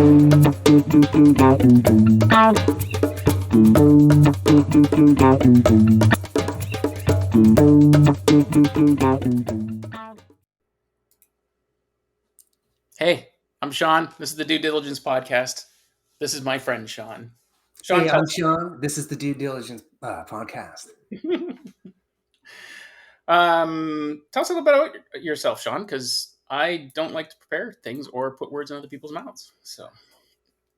Hey, I'm Sean. This is the Due Diligence podcast. This is my friend Sean. Sean, Hey, tell I'm Sean. This is the Due Diligence podcast. tell us a little bit about yourself, Sean, because I don't like to prepare things or put words in other people's mouths. So,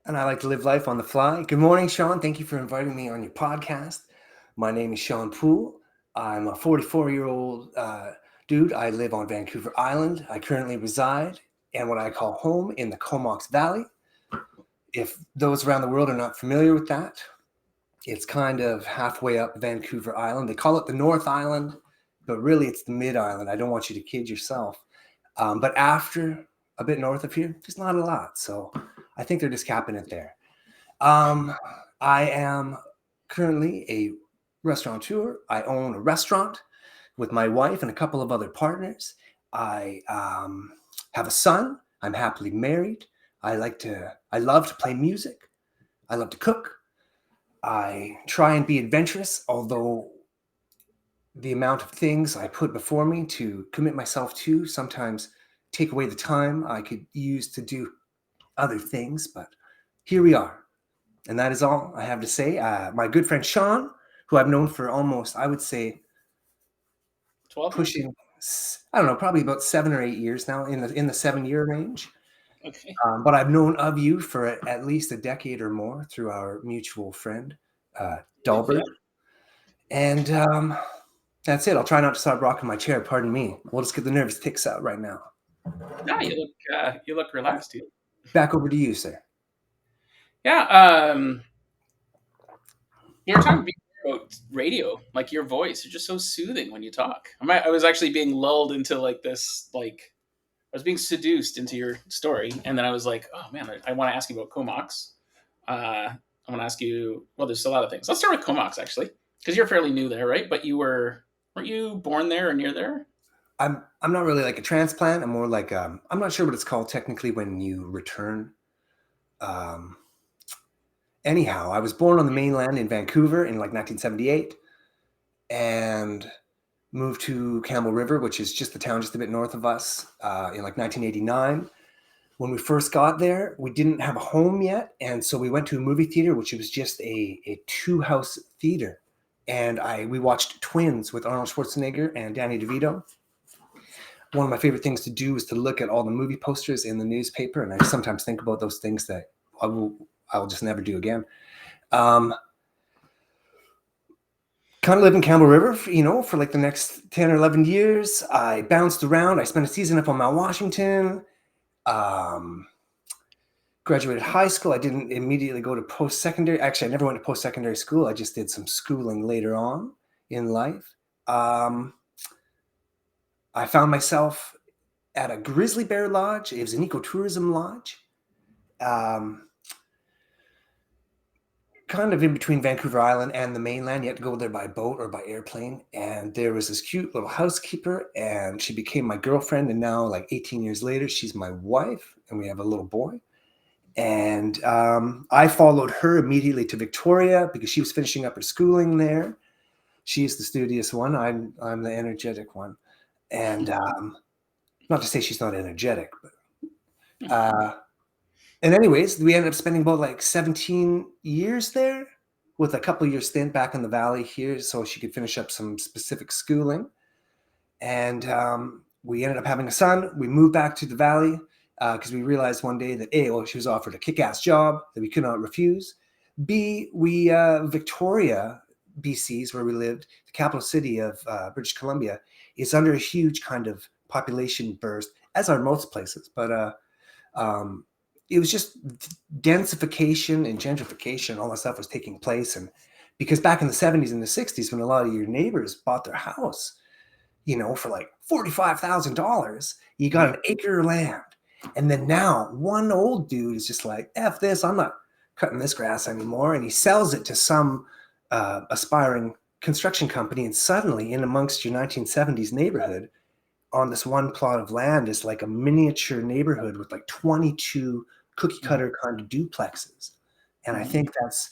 And I like to live life on the fly. Good morning, Sean. Thank you for inviting me on your podcast. My name is Sean Poole. I'm a 44-year-old dude. I live on Vancouver Island. I currently reside in what I call home in the Comox Valley. If those around the world are not familiar with that, it's kind of halfway up Vancouver Island. They call it the North Island, but really it's the Mid Island. I don't want you to kid yourself. But after a bit north of here, there's not a lot. So I think they're just capping it there. I am currently a restaurateur. I own a restaurant with my wife and a couple of other partners. I have a son. I'm happily married. I love to play music. I love to cook. I try and be adventurous, although the amount of things I put before me to commit myself to sometimes take away the time I could use to do other things. But here we are. And that is all I have to say. My good friend Sean, who I've known for almost, I would say, 12 pushing, I don't know, probably about 7 or 8 years now, in the 7-year range. Okay. But I've known of you for at least a decade or more through our mutual friend, Dalbert. Yeah. And that's it. I'll try not to start rocking my chair. Pardon me. We'll just get the nervous ticks out right now. No, you look relaxed, dude. Back over to you, sir. Yeah. You were talking about radio, like your voice. You're just so soothing when you talk. I was actually being lulled into like this, like I was being seduced into your story, and then I was like, oh man, I want to ask you about Comox. I want to ask you. Well, there's a lot of things. Let's start with Comox actually, because you're fairly new there, right? But weren't you born there or near there? I'm not really like a transplant. I'm more like I'm not sure what it's called technically when you return. Anyhow, I was born on the mainland in Vancouver in like 1978, and moved to Campbell River, which is just the town just a bit north of us, in like 1989. When we first got there, we didn't have a home yet, and so we went to a movie theater, which was just a two-house theater, and we watched Twins with Arnold Schwarzenegger and Danny DeVito. One of my favorite things to do is to look at all the movie posters in the newspaper, and I sometimes think about those things that I will just never do again. Kind of lived in Campbell River, for like the next 10 or 11 years. I bounced around. I spent a season up on Mount Washington. Graduated high school. I didn't immediately go to post-secondary. Actually, I never went to post-secondary school. I just did some schooling later on in life. I found myself at a grizzly bear lodge. It was an ecotourism lodge. Kind of in between Vancouver Island and the mainland. You had to go there by boat or by airplane. And there was this cute little housekeeper, and she became my girlfriend. And now, like 18 years later, she's my wife, and we have a little boy. And I followed her immediately to Victoria because she was finishing up her schooling there. She's the studious one. I'm the energetic one. And not to say she's not energetic, but and anyways, we ended up spending about like 17 years there, with a couple of years stint back in the valley here so she could finish up some specific schooling. And we ended up having a son. We moved back to the valley because we realized one day that A, well, she was offered a kick-ass job that we could not refuse. B, Victoria, BC is where we lived, the capital city of British Columbia, is under a huge kind of population burst, as are most places. But it was just densification and gentrification. All that stuff was taking place. And because back in the 70s and the 60s, when a lot of your neighbors bought their house, for like $45,000, you got an acre of land. And then now one old dude is just like, F this, I'm not cutting this grass anymore. And he sells it to some aspiring construction company. And suddenly, in amongst your 1970s neighborhood, on this one plot of land is like a miniature neighborhood with like 22 cookie Mhm. cutter kind of duplexes. And I Mhm. think that's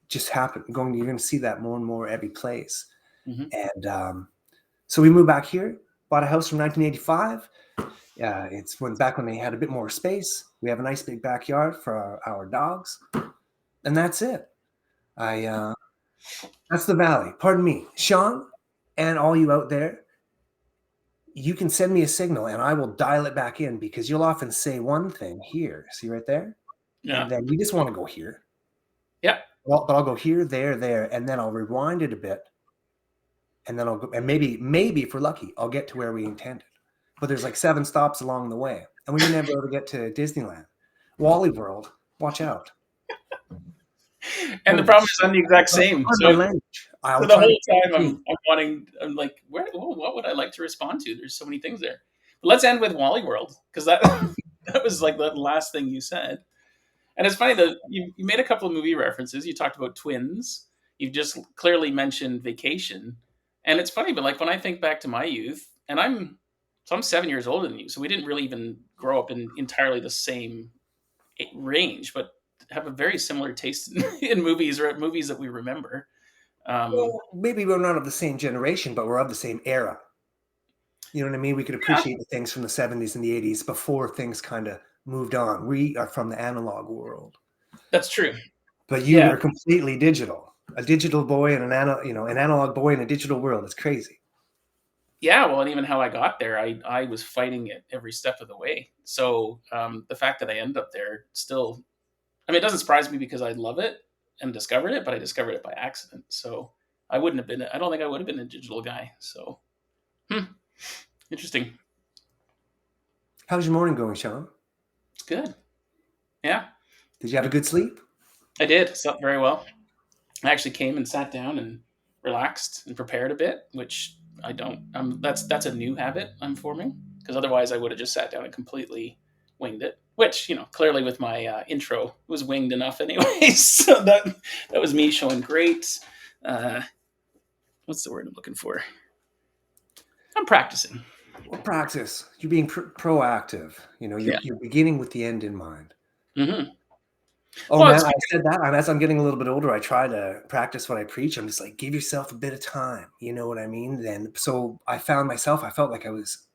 just happened. You're going to see that more and more every place. Mhm. And so we moved back here, bought a house from 1985. It's back when they had a bit more space. We have a nice big backyard for our dogs, and that's it. That's the valley. Pardon me, Sean, and all you out there. You can send me a signal, and I will dial it back in because you'll often say one thing here. See right there, Yeah. and then you just want to go here. Yeah. Well, but I'll go here, there, and then I'll rewind it a bit, and then I'll go, and maybe if we're lucky, I'll get to where we intended. But there's like 7 stops along the way, and we never ever get to Disneyland. Wally World, watch out. And the Holy problem is shit. I'm the exact same. Pardon my So language. so I'll the try to whole keep it time clean. I'm like, where? Oh, what would I like to respond to? There's so many things there. But let's end with Wally World because that that was like the last thing you said. And it's funny that you made a couple of movie references. You talked about twins. You just clearly mentioned Vacation. And it's funny, but like when I think back to my youth, and I'm 7 years older than you, so we didn't really even grow up in entirely the same range, but have a very similar taste in movies or movies that we remember. Um, Well, maybe we're not of the same generation, but we're of the same era. You know what I mean? We could yeah, appreciate the things from the 70s and the 80s before things kind of moved on. We are from the analog world, that's true. but you Yeah, are completely digital. A digital boy and an analog boy in a digital world. It's crazy. yeah. Well, and even how I got there, I was fighting it every step of the way. So the fact that I ended up there still, I mean, it doesn't surprise me because I love it and discovered it, but I discovered it by accident. So I wouldn't have been. I don't think I would have been a digital guy. So hmm, interesting. How's your morning going, Sean? It's good. Yeah, Did you have a good sleep? I did. Slept very well. I actually came and sat down and relaxed and prepared a bit, which I don't. That's a new habit I'm forming because otherwise I would have just sat down and completely winged it. Which clearly with my intro was winged enough anyway. So that was me showing great. Uh, what's the word I'm looking for? I'm practicing. Well, practice. You're being proactive. Yeah. You're beginning with the end in mind. Hmm. Oh Well, man, it's I said that. And as I'm getting a little bit older, I try to practice what I preach. I'm just like, give yourself a bit of time. You know what I mean? Then, so I found myself. I felt like I was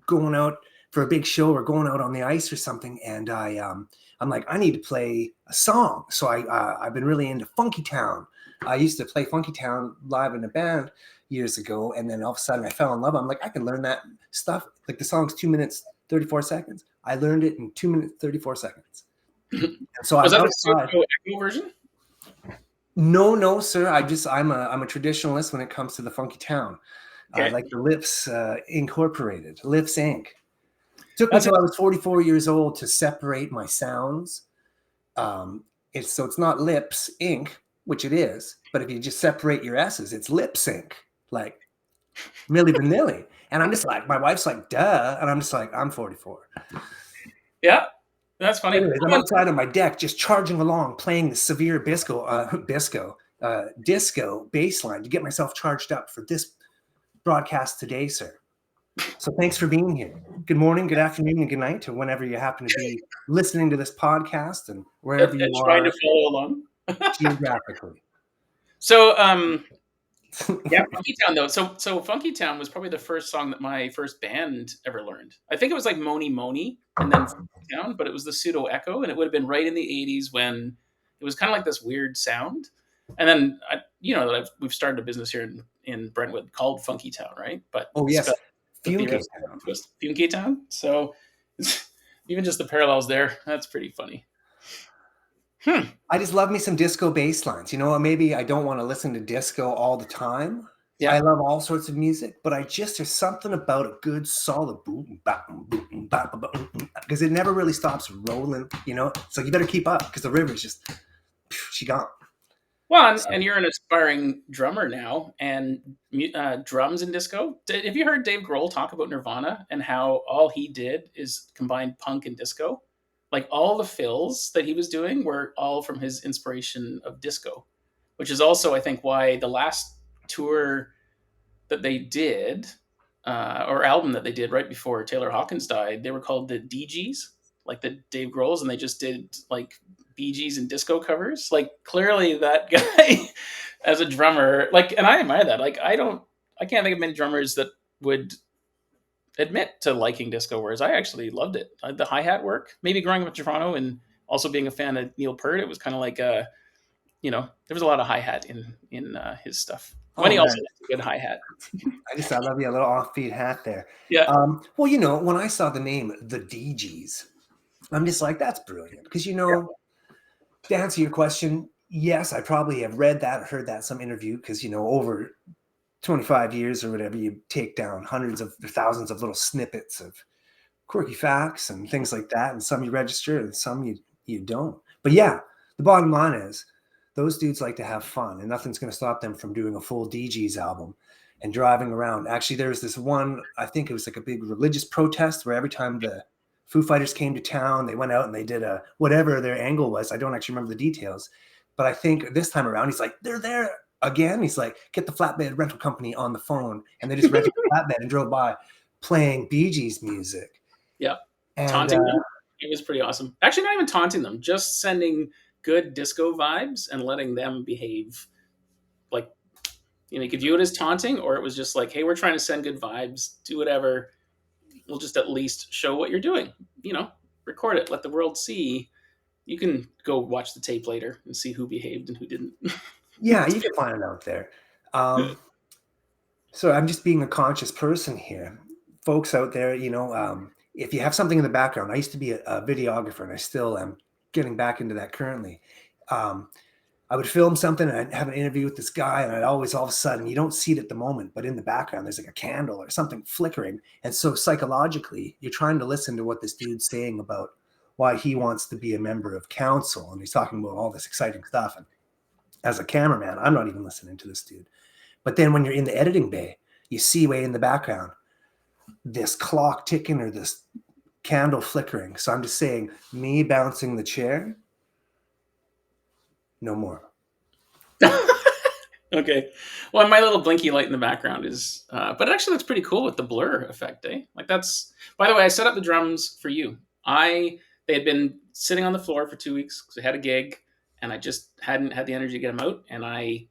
going out for a big show or going out on the ice or something, and I'm like, I need to play a song. So I've been really into Funkytown. I used to play Funkytown live in a band years ago, and then all of a sudden I fell in love. I'm like, I can learn that stuff. Like the song's 2 minutes 34 seconds. I learned it in 2 minutes 34 seconds. And so was I'm that the outside. pseudo echo version? No, no, sir. I'm a traditionalist when it comes to the funky town. I Okay, like the Lips Incorporated, Lips Inc. Took me that's till it. I was 44 years old to separate my sounds. It's not Lips Inc., which it is, but if you just separate your S's, it's Lip Sync, like Milli Vanilli. And I'm just like, my wife's like, duh. And I'm just like, I'm 44. Yeah, that's funny. Anyways, I'm outside on my deck just charging along, playing the severe disco bass line to get myself charged up for this broadcast today, sir. So thanks for being here. Good morning, good afternoon, and good night to whenever you happen to be listening to this podcast and And, wherever and you trying to are follow along. geographically. So yeah, Funkytown though. So Funkytown was probably the first song that my first band ever learned. I think it was like Moni Moni and then Funkytown, but it was the pseudo echo, and it would have been right in the '80s when it was kind of like this weird sound. And then we've started a business here in Brentwood called Funkytown, right? But Oh, yes, spelled with the Fünketown. twist, Funkytown. So even just the parallels there, that's pretty funny. Hmm. I just love me some disco bass lines. Maybe I don't want to listen to disco all the time. I Yeah. love all sorts of music, but there's something about a good solid boom, because it never really stops rolling. So you better keep up because the river's just she gone. Well, and, So, and you're an aspiring drummer now, and drums and disco. Have you heard Dave Grohl talk about Nirvana and how all he did is combine punk and disco? Like all the fills that he was doing were all from his inspiration of disco, which is also, I think, why the last tour that they did, or album that they did right before Taylor Hawkins died, they were called the DGs. like the Dave Grohl's, and they just did like Bee Gees and disco covers. Like clearly that guy as a drummer, like, and I admire that. Like I can't think of many drummers that would admit to liking disco, whereas I actually loved it. The hi hat work, maybe growing up in Toronto and also being a fan of Neil Peart, it was kind of like there was a lot of hi hat in his stuff. When Oh he also man, had a good hi hat. I love you a little offbeat hat there. Yeah, Well, when I saw the name the DGs, I'm just like, that's brilliant. Because to answer your question, yes, I probably have read that or heard that in some interview. Because over 25 years or whatever, you take down hundreds of thousands of little snippets of quirky facts and things like that, and some you register and some you don't. But yeah, the bottom line is those dudes like to have fun, and nothing's going to stop them from doing a full DGs album and driving around. Actually, there was this one, I think it was like a big religious protest where every time the Foo Fighters came to town, they went out and they did a whatever their angle was. I don't actually remember the details, but I think this time around he's like, they're there again. He's like, get the flatbed rental company on the phone, and they just rented a flatbed and drove by playing Bee Gees music. yeah. And Taunting them, it was pretty awesome. Actually, not even taunting them, just sending good disco vibes and letting them behave like you could view it as taunting, or it was just like, hey, we're trying to send good vibes, do whatever, we'll just at least show what you're doing, record it, let the world see. You can go watch the tape later and see who behaved and who didn't. yeah, you can find it out there. So I'm just being a conscious person here. Folks out there, if you have something in the background, I used to be a videographer and I still am getting back into that currently. I would film something and I'd have an interview with this guy, and I'd always, all of a sudden, you don't see it at the moment, but in the background, there's like a candle or something flickering. And so psychologically, you're trying to listen to what this dude's saying about why he wants to be a member of council. And he's talking about all this exciting stuff. And as a cameraman, I'm not even listening to this dude. But then when you're in the editing bay, you see way in the background this clock ticking or this candle flickering. So I'm just saying, me bouncing the chair, no more. Okay. Well, my little blinky light in the background is, but it actually looks pretty cool with the blur effect, eh? Like that's, by the way, I set up the drums for you. They had been sitting on the floor for 2 weeks because I had a gig and I just hadn't had the energy to get them out. And I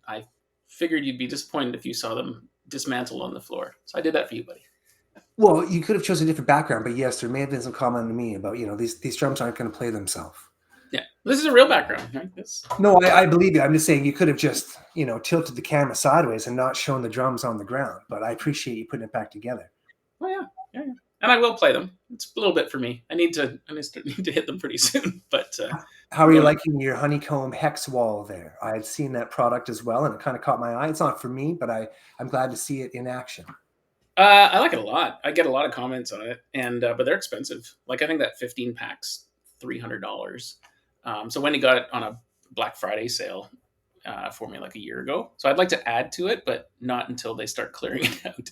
figured you'd be disappointed if you saw them dismantled on the floor. So I did that for you, buddy. Well, you could have chosen a different background, but yes, there may have been some comment to me about, these drums aren't going to play themselves. Yeah. This is a real background, right? No, I believe you. I'm just saying you could have just, tilted the camera sideways and not shown the drums on the ground. But I appreciate you putting it back together. Oh yeah. And I will play them. It's a little bit for me. I need to hit them pretty soon. But how are you liking your honeycomb hex wall there? I had seen that product as well, and it kind of caught my eye. It's not for me, but I'm glad to see it in action. I like it a lot. I get a lot of comments on it, and but they're expensive. Like I think that 15 pack's $300. So Wendy got it on a Black Friday sale for me like a year ago. So I'd like to add to it, but not until they start clearing it out.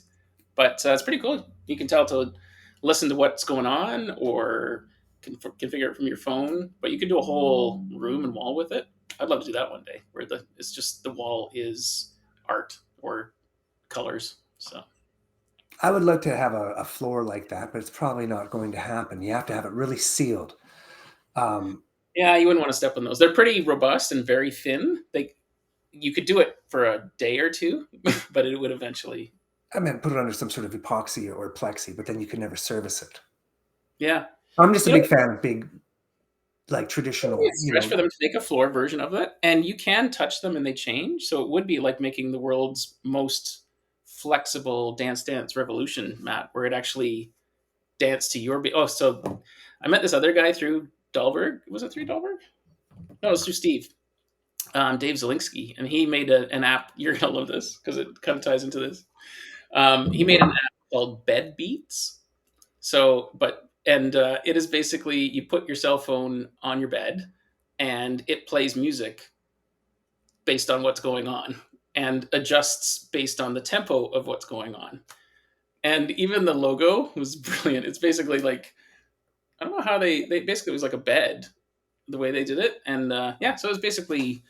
But it's pretty cool. You can tell to listen to what's going on or configure it from your phone. But you can do a whole room and wall with it. I'd love to do that one day, where it's just the wall is art or colors. So I would love to have a floor like that, but it's probably not going to happen. You have to have it really sealed. Yeah, you wouldn't want to step on those. They're pretty robust and very thin. You could do it for a day or two, but it would eventually. I meant put it under some sort of epoxy or plexi, but then you could never service it. Yeah, I'm just a big fan of big, like traditional. It's stretch for them to make a floor version of it, and you can touch them and they change. So it would be like making the world's most flexible Dance Dance Revolution mat, where it actually danced to your beat. Oh, so I met this other guy through Dahlberg. Was it through Dahlberg? No, it was through Steve. Dave Zielinski, and he made an app. You're gonna love this because it kind of ties into this. He made an app called Bed Beats. It is basically you put your cell phone on your bed, and it plays music based on what's going on and adjusts based on the tempo of what's going on. And even the logo was brilliant. It's basically like, I don't know how they basically, it was like a bed the way they did it. And so it was basically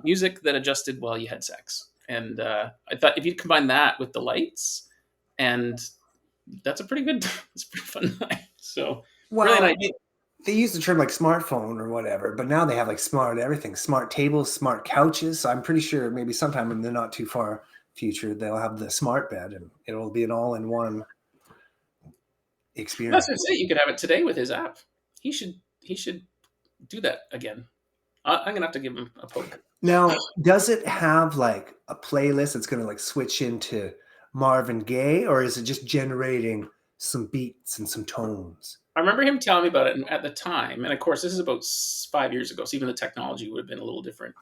music that adjusted while you had sex. And I thought if you combine that with the lights, and that's a pretty good, it's a pretty fun night. So Well, brilliant idea. they use the term like smartphone or whatever, but now they have like smart everything, smart tables, smart couches. So I'm pretty sure maybe sometime in the not too far future they'll have the smart bed and it'll be an all-in-one That's what I experience. say. You could have it today with his app. He should do that again. I'm gonna have to give him a poke. Now, does it have like a playlist that's going to like switch into Marvin Gaye, or is it just generating some beats and some tones? I remember him telling me about it at the time, and of course, this is about 5 years ago, so even the technology would have been a little different.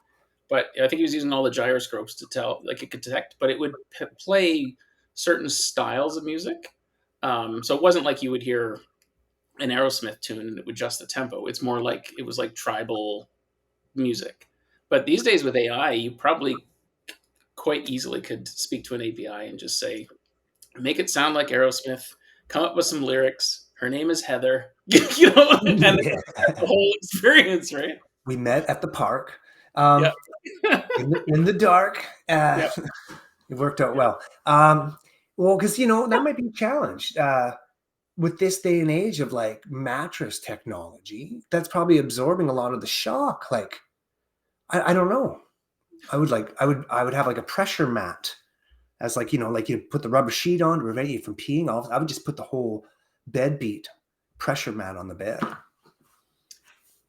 But I think he was using all the gyroscopes to tell, like it could detect, but it would play certain styles of music. So it wasn't like you would hear an Aerosmith tune and it would adjust the tempo. It's more like it was like tribal music. But these days with AI, you probably quite easily could speak to an API and just say, make it sound like Aerosmith, come up with some lyrics. Her name is Heather, and Yeah. the whole experience, right? We met at the park Yeah, um, in the dark. yeah. It worked out well. Well, because that might be a challenge with this day and age of like mattress technology. That's probably absorbing a lot of the shock. Like, I don't know. I would have like a pressure mat as like like you put the rubber sheet on to prevent you from peeing off. I would just put the whole bed beat pressure mat on the bed.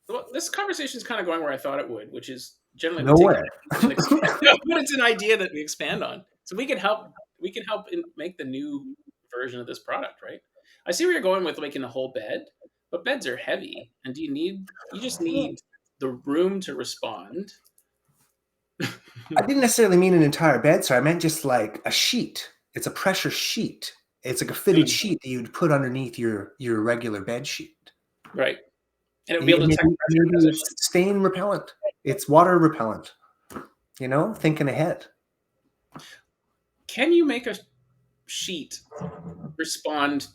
Well, this conversation is kind of going where I thought it would, which is generally we take an Nowhere. idea and expand, but it's an idea that we expand on. So we can help. We can help make the new version of this product, right? I see where you're going with making a whole bed, but beds are heavy, and do you need? You just need the room to respond. I didn't necessarily mean an entire bed, so I meant just like a sheet. It's a pressure sheet. It's like a fitted Mm, sheet that you'd put underneath your regular bed sheet. right, and it would be And able to detect pressure maybe as it. it's stain repellent. It's water repellent. Thinking ahead. Can you make a sheet respond?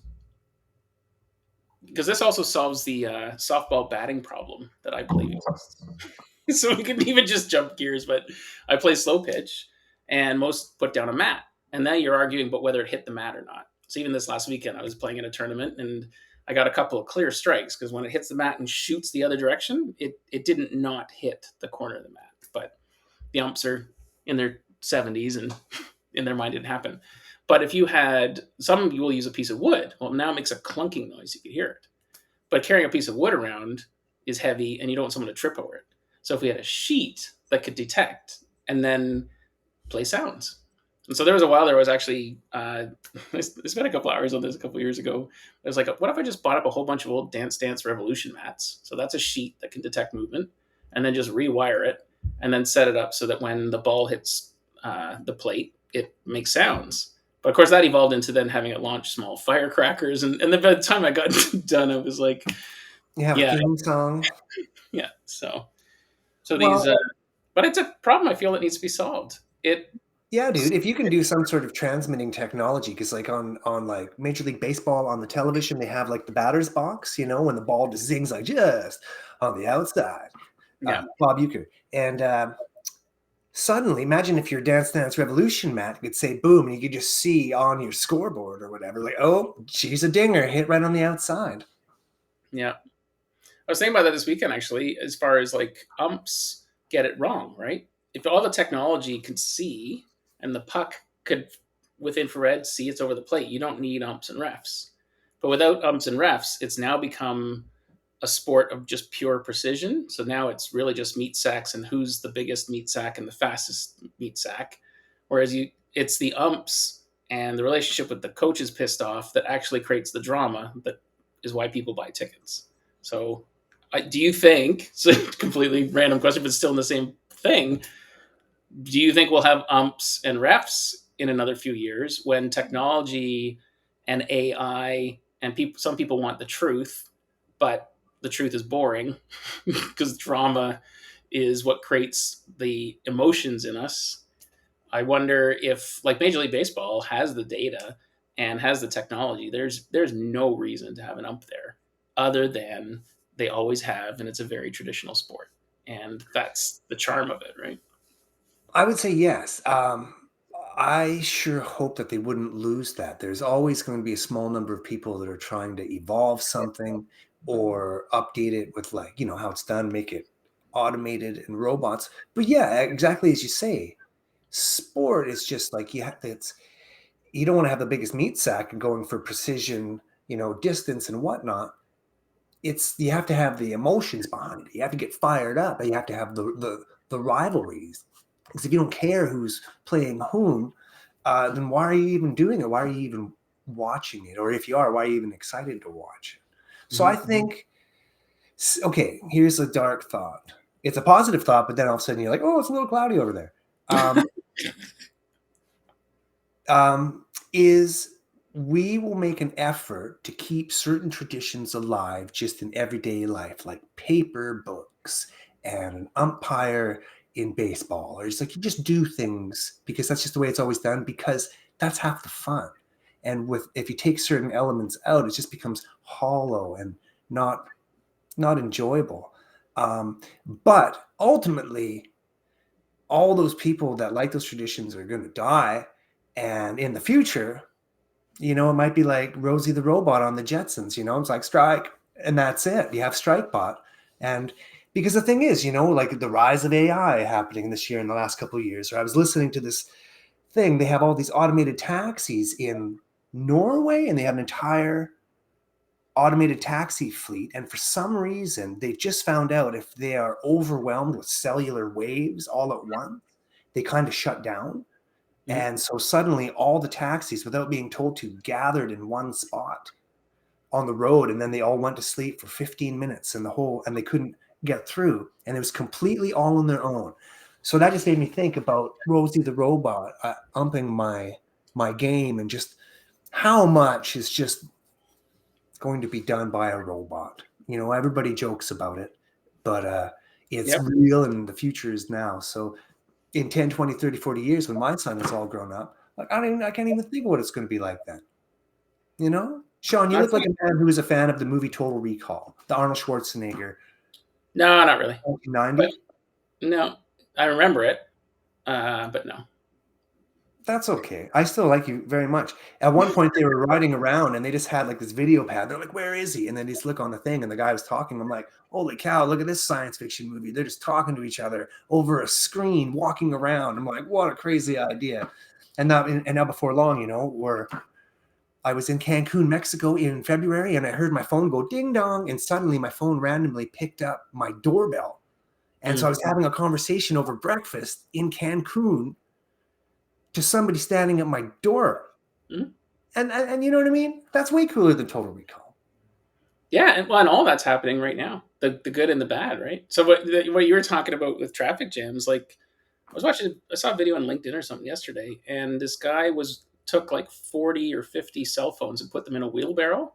Because this also solves the softball batting problem that I believe exists. So we can even just jump gears, but I play slow pitch and most put down a mat. And now you're arguing about whether it hit the mat or not. So even this last weekend, I was playing in a tournament and I got a couple of clear strikes because when it hits the mat and shoots the other direction, it didn't not hit the corner of the mat. But the umps are in their 70s and in their mind it didn't happen. But if you had some, you will use a piece of wood. Well, now it makes a clunking noise. You could hear it. But carrying a piece of wood around is heavy and you don't want someone to trip over it. So if we had a sheet that could detect and then play sounds. And so there was a while there was actually, I spent a couple hours on this a couple years ago. I was like, what if I just bought up a whole bunch of old Dance Dance Revolution mats? So that's a sheet that can detect movement and then just rewire it and then set it up so that when the ball hits the plate, it makes sounds. But of course, that evolved into then having it launch small firecrackers. And then by the time I got done, I was like, You have a yeah, theme song. yeah. So these, Well, but it's a problem I feel that needs to be solved. It, yeah, dude. If you can do some sort of transmitting technology, because like on like Major League Baseball on the television, they have like the batter's box. When the ball just zings like just on the outside. yeah, Bob Euchre. And suddenly, imagine if your Dance Dance Revolution mat could say boom, and you could just see on your scoreboard or whatever, like, oh, she's a dinger, hit right on the outside. yeah. I was thinking about that this weekend actually, as far as like umps get it wrong, right? If all the technology can see and the puck could, with infrared, see it's over the plate, you don't need umps and refs. But without umps and refs, it's now become a sport of just pure precision. So now it's really just meat sacks and who's the biggest meat sack and the fastest meat sack. Whereas it's the umps and the relationship with the coach is pissed off that actually creates the drama that is why people buy tickets. So do you think, so completely random question, but still in the same thing, do you think we'll have umps and refs in another few years when technology and AI and some people want the truth, but the truth is boring because drama is what creates the emotions in us. I wonder if like Major League Baseball has the data and has the technology. There's no reason to have an ump there other than they always have, and it's a very traditional sport, and that's the charm of it, right? I would say yes. I sure hope that they wouldn't lose that. There's always going to be a small number of people that are trying to evolve something or update it with, like, how it's done, make it automated and robots. But yeah, exactly as you say, sport is just like you don't want to have the biggest meat sack and going for precision, distance and whatnot. It's you have to have the emotions behind it. You have to get fired up, and you have to have the rivalries. Because if you don't care who's playing whom, then why are you even doing it? Why are you even watching it? Or if you are, why are you even excited to watch it? So I Mhm. think, okay, here's a dark thought. It's a positive thought, but then all of a sudden you're like, oh, it's a little cloudy over there. Um, um, is we will make an effort to keep certain traditions alive just in everyday life, like paper books and an umpire in baseball, or it's like you just do things because that's just the way it's always done, because that's half the fun. And with if you take certain elements out, it just becomes hollow and not enjoyable. But ultimately, all those people that like those traditions are going to die, and in the future, it might be like Rosie the Robot on the Jetsons. It's like strike, and that's it. You have Strikebot, and because the thing is, like the rise of AI happening this year in the last couple of years. Or I was listening to this thing. They have all these automated taxis in Norway, and they have an entire automated taxi fleet. And for some reason, they just found out if they are overwhelmed with cellular waves all at once, they kind of shut down. Mhm. And so suddenly all the taxis, without being told to, gathered in one spot on the road, and then they all went to sleep for 15 minutes and they couldn't get through. And it was completely all on their own. So that just made me think about Rosie the Robot umping my game, and just how much is just going to be done by a robot. Everybody jokes about it, but it's Yep. real, and the future is now. So in 10, 20, 30, 40 years, when my son is all grown up, like I can't even think of what it's going to be like then. Sean, you I look like think a man who is a fan of the movie Total Recall, the Arnold Schwarzenegger no, not really. But 1990. no, I remember it, but no. That's okay. I still like you very much. At one point, they were riding around and they just had like this video pad. They're like, "Where is he?" And then they just look on the thing, and the guy was talking. I'm like, "Holy cow! Look at this science fiction movie. They're just talking to each other over a screen, walking around." I'm like, "What a crazy idea!" And now before long, where I was in Cancun, Mexico in February, and I heard my phone go ding dong, and suddenly my phone randomly picked up my doorbell. And so I Mm. was having a conversation over breakfast in Cancun to somebody standing at my door. Mm. And you know what I mean? That's way cooler than Total Recall. Yeah, and all that's happening right now. The good and the bad, right? So what you were talking about with traffic jams, like I saw a video on LinkedIn or something yesterday, and this guy was took like 40 or 50 cell phones and put them in a wheelbarrow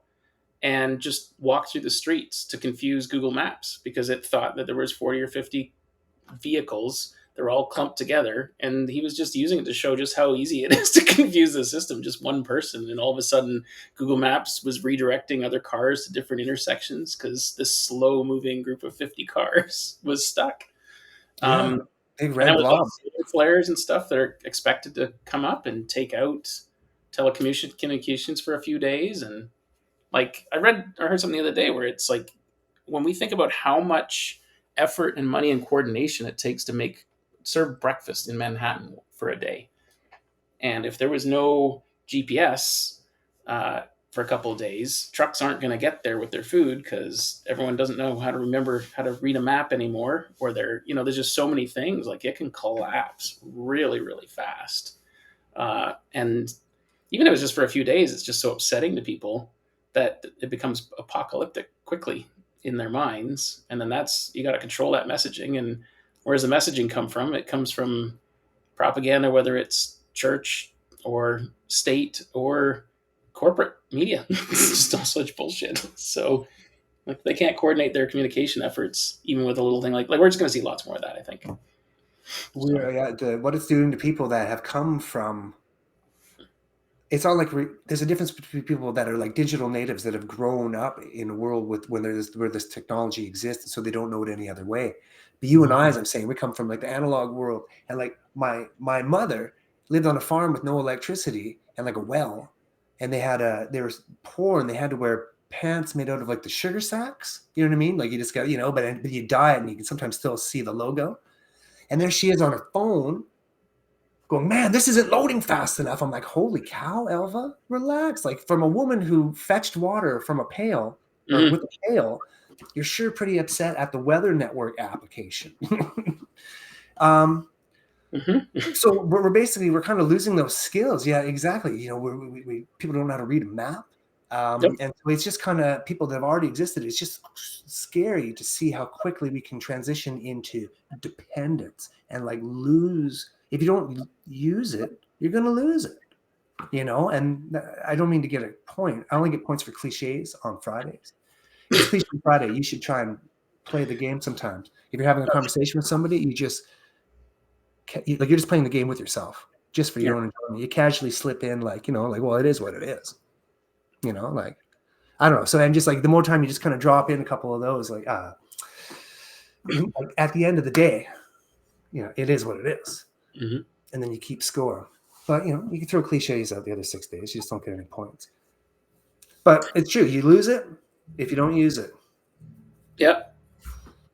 and just walked through the streets to confuse Google Maps because it thought that there was 40 or 50 vehicles. They're all clumped together, and he was just using it to show just how easy it is to confuse the system. Just one person, and all of a sudden, Google Maps was redirecting other cars to different intersections because this slow-moving group of 50 cars was stuck. Yeah, Um, big and then red with all blob. the solar flares and stuff that are expected to come up and take out telecommunications for a few days, and like I heard something the other day where it's like when we think about how much effort and money and coordination it takes to make serve breakfast in Manhattan for a day, and if there was no GPS for a couple of days, trucks aren't going to get there with their food because everyone doesn't know how to remember how to read a map anymore, or there's just so many things like it can collapse really really fast, and even if it's just for a few days, it's just so upsetting to people that it becomes apocalyptic quickly in their minds. And then that's, you got to control that messaging. And where does the messaging come from? It comes from propaganda, whether it's church or state or corporate media. It's just all such bullshit. So like they can't coordinate their communication efforts, even with a little thing like we're just going to see lots more of that, I think. So What it's doing to people that have come from. It's not like there's a difference between people that are like digital natives that have grown up in a world with where this technology exists, and so they don't know it any other way. But you and I, as I'm saying, we come from like the analog world, and like my mother, lived on a farm with no electricity and like a well, and they were poor and they had to wear pants made out of like the sugar sacks. You know what I mean? Like you just got, but you dye it and you can sometimes still see the logo. And there she is on her phone going, man, this isn't loading fast enough. I'm like, holy cow, Elva, relax. Like from a woman who fetched water from a pail or Mm-hmm. with a pail, you're sure pretty upset at the Weather Network application. um, Mm-hmm. so we're kind of losing those skills. Yeah, exactly. We people don't know how to read a map. Yep. And so it's just kind of people that have already existed. It's just scary to see how quickly we can transition into dependence and like lose. If you don't use it, you're going to lose it, And I don't mean to get a point. I only get points for cliches on Fridays. It's Cliche Friday. You should try and play the game sometimes. If you're having a conversation with somebody, you're just playing the game with yourself, just for Yeah. your own enjoyment. You casually slip in well, it is what it is. Like I don't know. So I'm just like the more time you just kind of drop in a couple of those, like at the end of the day, it is what it is. Mm-hmm. And then you keep score. But you can throw cliches out the other 6 days. You just don't get any points. But it's true. You lose it if you don't use it. Yep.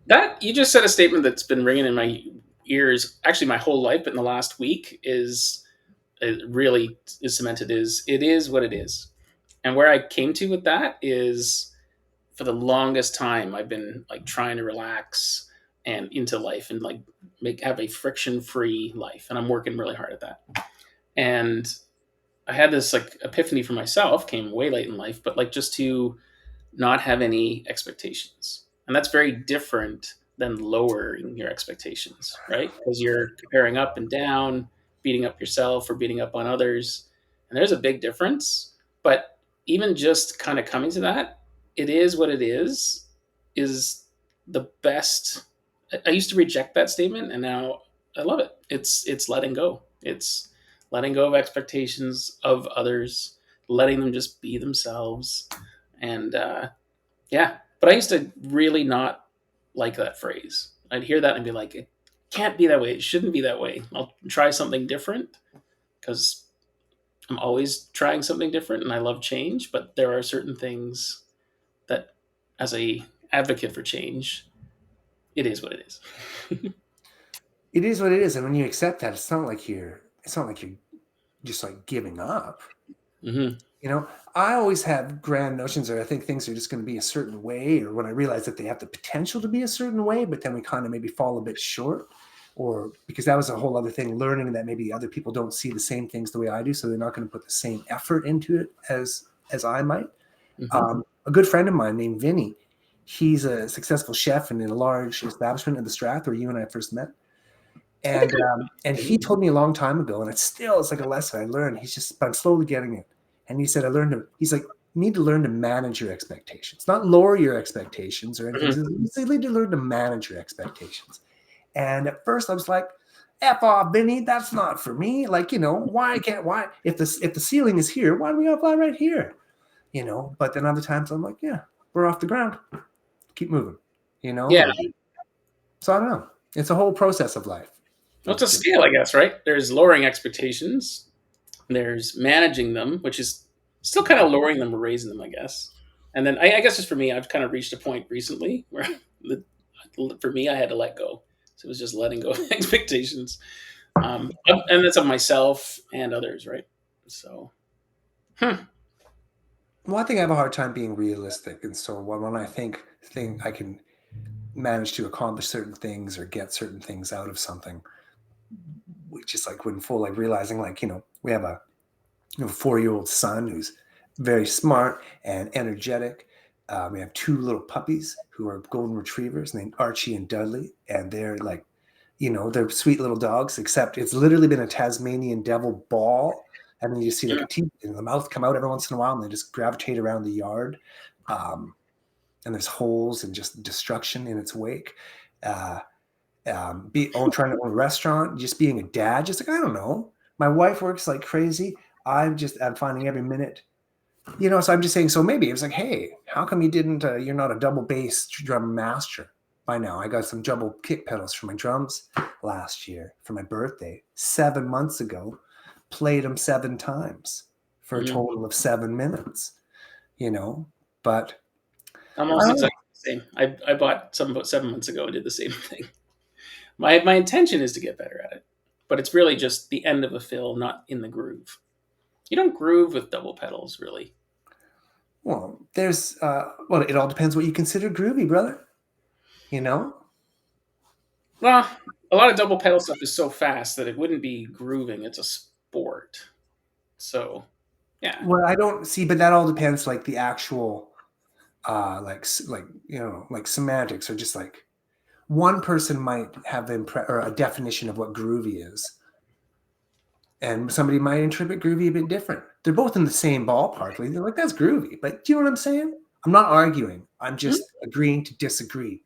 That you just said a statement that's been ringing in my ears actually my whole life, but in the last week is it really is cemented. Is it is what it is, and where I came to with that is for the longest time I've been like trying to relax and into life and like have a friction free life, and I'm working really hard at that. And I had this like epiphany for myself, came way late in life, but like just to not have any expectations. And that's very different than lowering your expectations, right? Because you're comparing up and down, beating up yourself or beating up on others. And there's a big difference. But even just kind of coming to that, it is what it is the best. I used to reject that statement and now I love it. It's letting go. It's letting go of expectations of others, letting them just be themselves. And yeah, but I used to really not like that phrase. I'd hear that and be like, it can't be that way. It shouldn't be that way. I'll try something different because I'm always trying something different and I love change. But there are certain things that, as a advocate for change, it is what it is. It is what it is. And when you accept that, it's not like you're just like giving up. Mm-hmm. I always have grand notions, or I think things are just going to be a certain way, or when I realize that they have the potential to be a certain way, but then we kind of maybe fall a bit short, or because that was a whole other thing, learning that maybe other people don't see the same things the way I do, so they're not going to put the same effort into it as I might. Mm-hmm. A good friend of mine named Vinny, he's a successful chef and in a large establishment in the Strath where you and I first met. I think And he told me a long time ago, and it's like a lesson I learned. But I'm slowly getting it. And he said, he's like, you need to learn to manage your expectations, not lower your expectations or anything. mm-hmm. You need to learn to manage your expectations. And at first I was like, F off, Vinny, that's not for me. Like, why if the ceiling is here, why do we not fly right here? But then other times I'm like, yeah, we're off the ground. Keep moving, Yeah. So I don't know. It's a whole process of life. Well, it's a scale, I guess, right? There's lowering expectations, there's managing them, which is still kind of lowering them or raising them, I guess. And then I guess just for me, I've kind of reached a point recently where for me, I had to let go. So it was just letting go of expectations. And that's of myself and others, right? So, Well, I think I have a hard time being realistic. And so when I think I can manage to accomplish certain things or get certain things out of something, which is like when full, like realizing we have a 4-year-old son who's very smart and energetic. We have 2 little puppies who are golden retrievers named Archie and Dudley. And they're like, they're sweet little dogs, except it's literally been a Tasmanian devil ball. And then you see like a teeth in the mouth come out every once in a while and they just gravitate around the yard. And there's holes and just destruction in its wake. Trying to own a restaurant, just being a dad, just like, I don't know. My wife works like crazy. I'm finding every minute, so I'm just saying, so maybe it was like, hey, how come you're not a double bass drum master by now? I got some double kick pedals for my drums last year for my birthday, 7 months ago. played them 7 times for a Mhm. total of 7 minutes, you know. But I Almost don't know. exactly the same. I bought some about 7 months ago and did the same thing. My intention is to get better at it, but it's really just the end of a fill, not in the groove. You don't groove with double pedals, really. Well, well, it all depends what you consider groovy, brother. You know. Well, a lot of double pedal stuff is so fast that it wouldn't be grooving. It's a sport. So, yeah. Well, I don't see, but that all depends, like the actual, like like semantics, or just like one person might have or a definition of what groovy is, and somebody might interpret groovy a bit different. They're both in the same ballpark. Like, they're like, that's groovy, but do you know what I'm saying? I'm not arguing. I'm Mhm. just agreeing to disagree.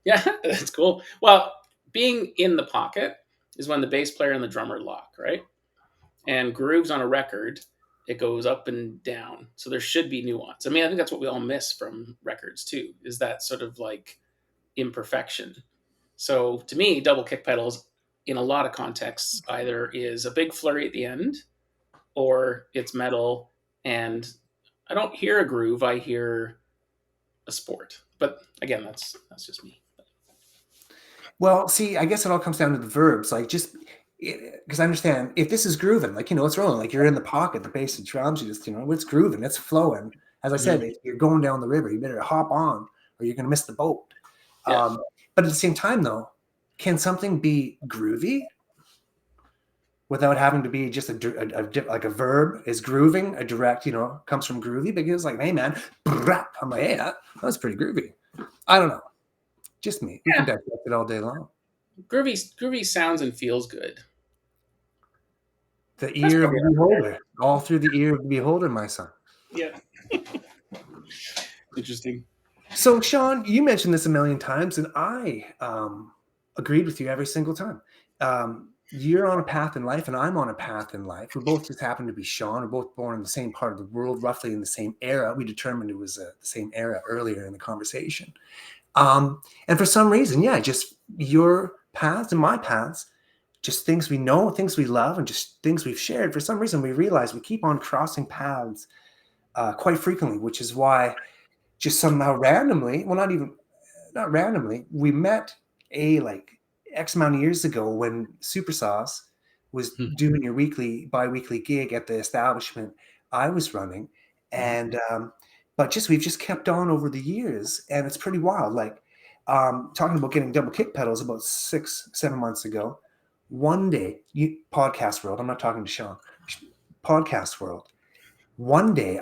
Yeah, that's cool. Well, being in the pocket is when the bass player and the drummer lock, right? And grooves on a record, it goes up and down. So there should be nuance. I mean, I think that's what we all miss from records too, is that sort of like imperfection. So to me, double kick pedals in a lot of contexts either is a big flurry at the end or it's metal and I don't hear a groove, I hear a sport. But again, that's just me. Well, see, I guess it all comes down to the verbs. Like, just because I understand if this is grooving, like, it's rolling, like you're in the pocket, the bass and drums, you just, it's grooving, it's flowing. As I said, Mhm. if you're going down the river, you better hop on or you're going to miss the boat. Yeah. But at the same time, though, can something be groovy without having to be just like a verb? Is grooving a direct, comes from groovy? Because, like, hey, man, I'm like, hey, that was pretty groovy. I don't know. Just me. We can Yeah. dissect it all day long. Groovy sounds and feels good. The That's ear of probably the beholder, all through the ear of the beholder, my son. yeah. Interesting. So, Sean, you mentioned this a million times, and I agreed with you every single time. You're on a path in life, and I'm on a path in life. We both just happen to be Sean. We're both born in the same part of the world, roughly in the same era. We determined it was the same era earlier in the conversation. And for some reason, yeah, just your paths and my paths, just things we know, things we love, and just things we've shared. For some reason, we realize we keep on crossing paths quite frequently, which is why just somehow randomly, well, not randomly, we met like X amount of years ago when Super Sauce was Mhm. doing your bi-weekly gig at the establishment I was running. Mhm. And, but just, we've just kept on over the years, and it's pretty wild. Like, talking about getting double kick pedals about 6-7 months ago, one day, podcast world, I'm not talking to Sean, podcast world, one day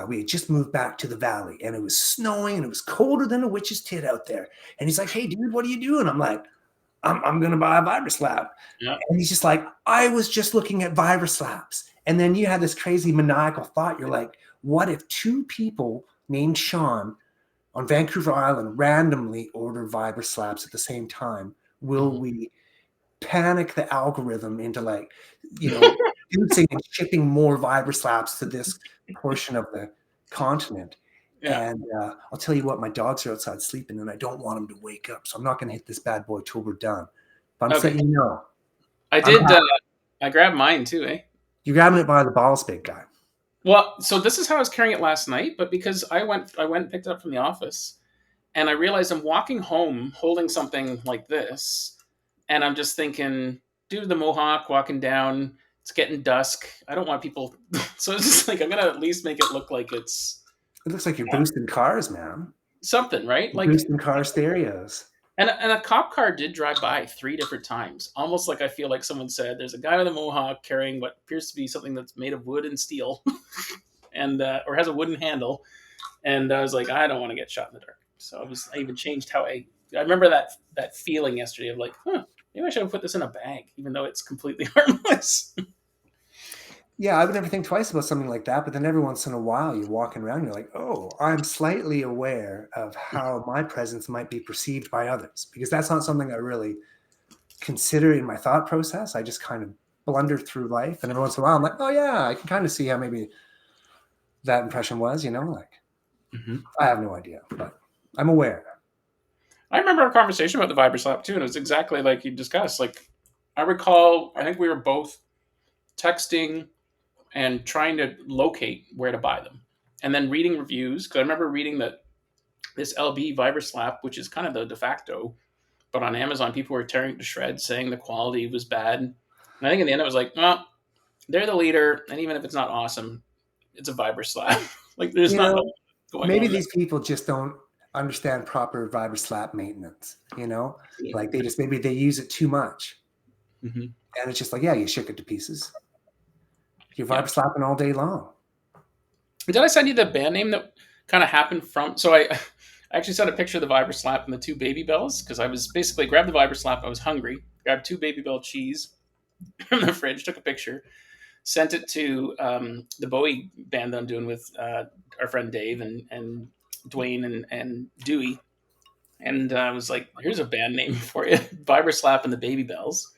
we had just moved back to the valley, and it was snowing and it was colder than a witch's tit out there. And he's like, hey, dude, what are you doing? I'm like, I'm going to buy a vibraslap. Yeah. And he's just like, I was just looking at vibraslaps. And then you had this crazy maniacal thought. You're like, what if 2 people named Sean on Vancouver Island randomly order vibraslaps at the same time? Will Mhm. we panic the algorithm into, like, producing and shipping more vibraslaps to this portion of the continent? Yeah. And I'll tell you what, my dogs are outside sleeping, and I don't want them to wake up, so I'm not going to hit this bad boy till we're done. But I'm just Okay. letting you know, I I'm did. back. I grabbed mine too, eh? You're grabbing it by the balls, big guy. Well, so this is how I was carrying it last night, but because I went and picked it up from the office, and I realized I'm walking home holding something like this, and I'm just thinking, dude, the mohawk walking down. It's getting dusk. I don't want people. So it's just like I'm gonna at least make it look like it's It looks like you're boosting cars, man. something, right? You're Like, boosting car stereos. and a cop car did drive by 3 different times. Almost like I feel like someone said, "There's a guy with a mohawk carrying what appears to be something that's made of wood and steel, and or has a wooden handle." And I was like, I don't want to get shot in the dark. So I even changed how I remember that feeling yesterday of like, maybe I should have put this in a bag, even though it's completely harmless. Yeah, I would never think twice about something like that. But then every once in a while, you're walking around, you're like, oh, I'm slightly aware of how my presence might be perceived by others, because that's not something I really consider in my thought process. I just kind of blunder through life. And every once in a while, I'm like, oh, yeah, I can kind of see how maybe that impression was, like, Mm-hmm. I have no idea, but I'm aware. I remember our conversation about the vibraslap too, and it was exactly like you discussed. Like I recall, I think we were both texting, and trying to locate where to buy them, and then reading reviews. Because I remember reading that this LB vibraslap, which is kind of the de facto, but on Amazon, people were tearing it to shreds, saying the quality was bad. And I think in the end, it was like, well, they're the leader, and even if it's not awesome, it's a vibraslap. Like there's You not know, much going maybe on there. these people just don't understand proper vibra maintenance. Like they just maybe they use it too much, Mm-hmm. and it's just like, yeah, you shook it to pieces. You're Yeah. vibra slapping all day long. Did I send you the band name that kind of happened from? So I actually sent a picture of the Vibraslap and the two baby bells because I was basically grabbed the Vibraslap. I was hungry, grabbed two baby bell cheese from the fridge, took a picture, sent it to the Bowie band that I'm doing with our friend Dave and Dwayne and Dewey. And I was like, here's a band name for you, Vibraslap and the Baby Bells.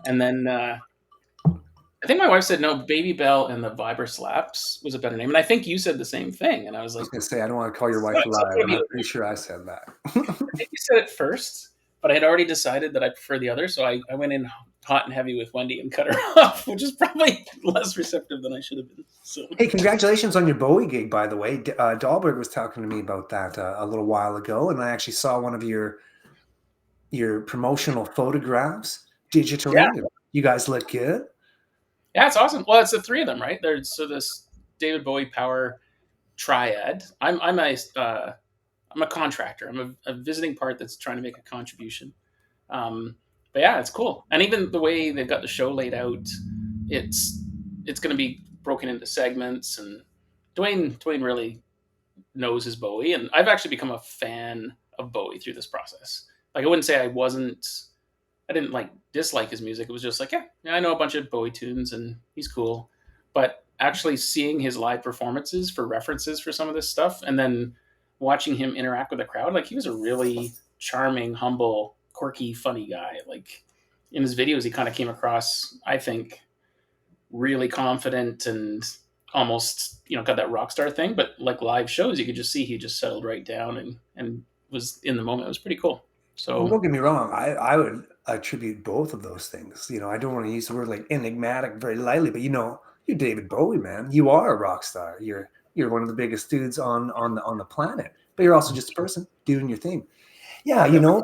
And then I think my wife said no, Baby Bell and the Vibraslaps was a better name, and I think you said the same thing. And I was I was like, gonna say I don't want to call your so wife a it's liar, going to but be. I'm pretty sure I said that. I think you said it first, but I had already decided that I prefer the other, so I went in hot and heavy with Wendy and cut her off, which is probably less receptive than I should have been. So Hey, congratulations on your Bowie gig, by the way. Dahlberg was talking to me about that a little while ago, and I actually saw one of your promotional photographs yeah, digitally. You guys look good. yeah, it's awesome. Well, it's the three of them, right? There's so this David Bowie power triad. I'm a contractor. I'm a visiting part that's trying to make a contribution. Um, but yeah, it's cool. And even the way they've got the show laid out, it's it's going to be broken into segments. And Dwayne really knows his Bowie, and I've actually become a fan of Bowie through this process. Like I wouldn't say I didn't like dislike his music. It was just like, yeah, I know a bunch of Bowie tunes, and he's cool. But actually seeing his live performances for references for some of this stuff, and then watching him interact with the crowd, like he was a really charming, humble, quirky, funny guy. Like in his videos, he kind of came across, I think, really confident and almost got that rock star thing. But like live shows, you could just see he just settled right down and was in the moment. It was pretty cool. Well, So don't get me wrong. I would attribute both of those things. I don't want to use the word like enigmatic very lightly, but you're David Bowie, man. You are a rock star. You're one of the biggest dudes on the planet. But you're also just a person doing your thing. Yeah, yeah.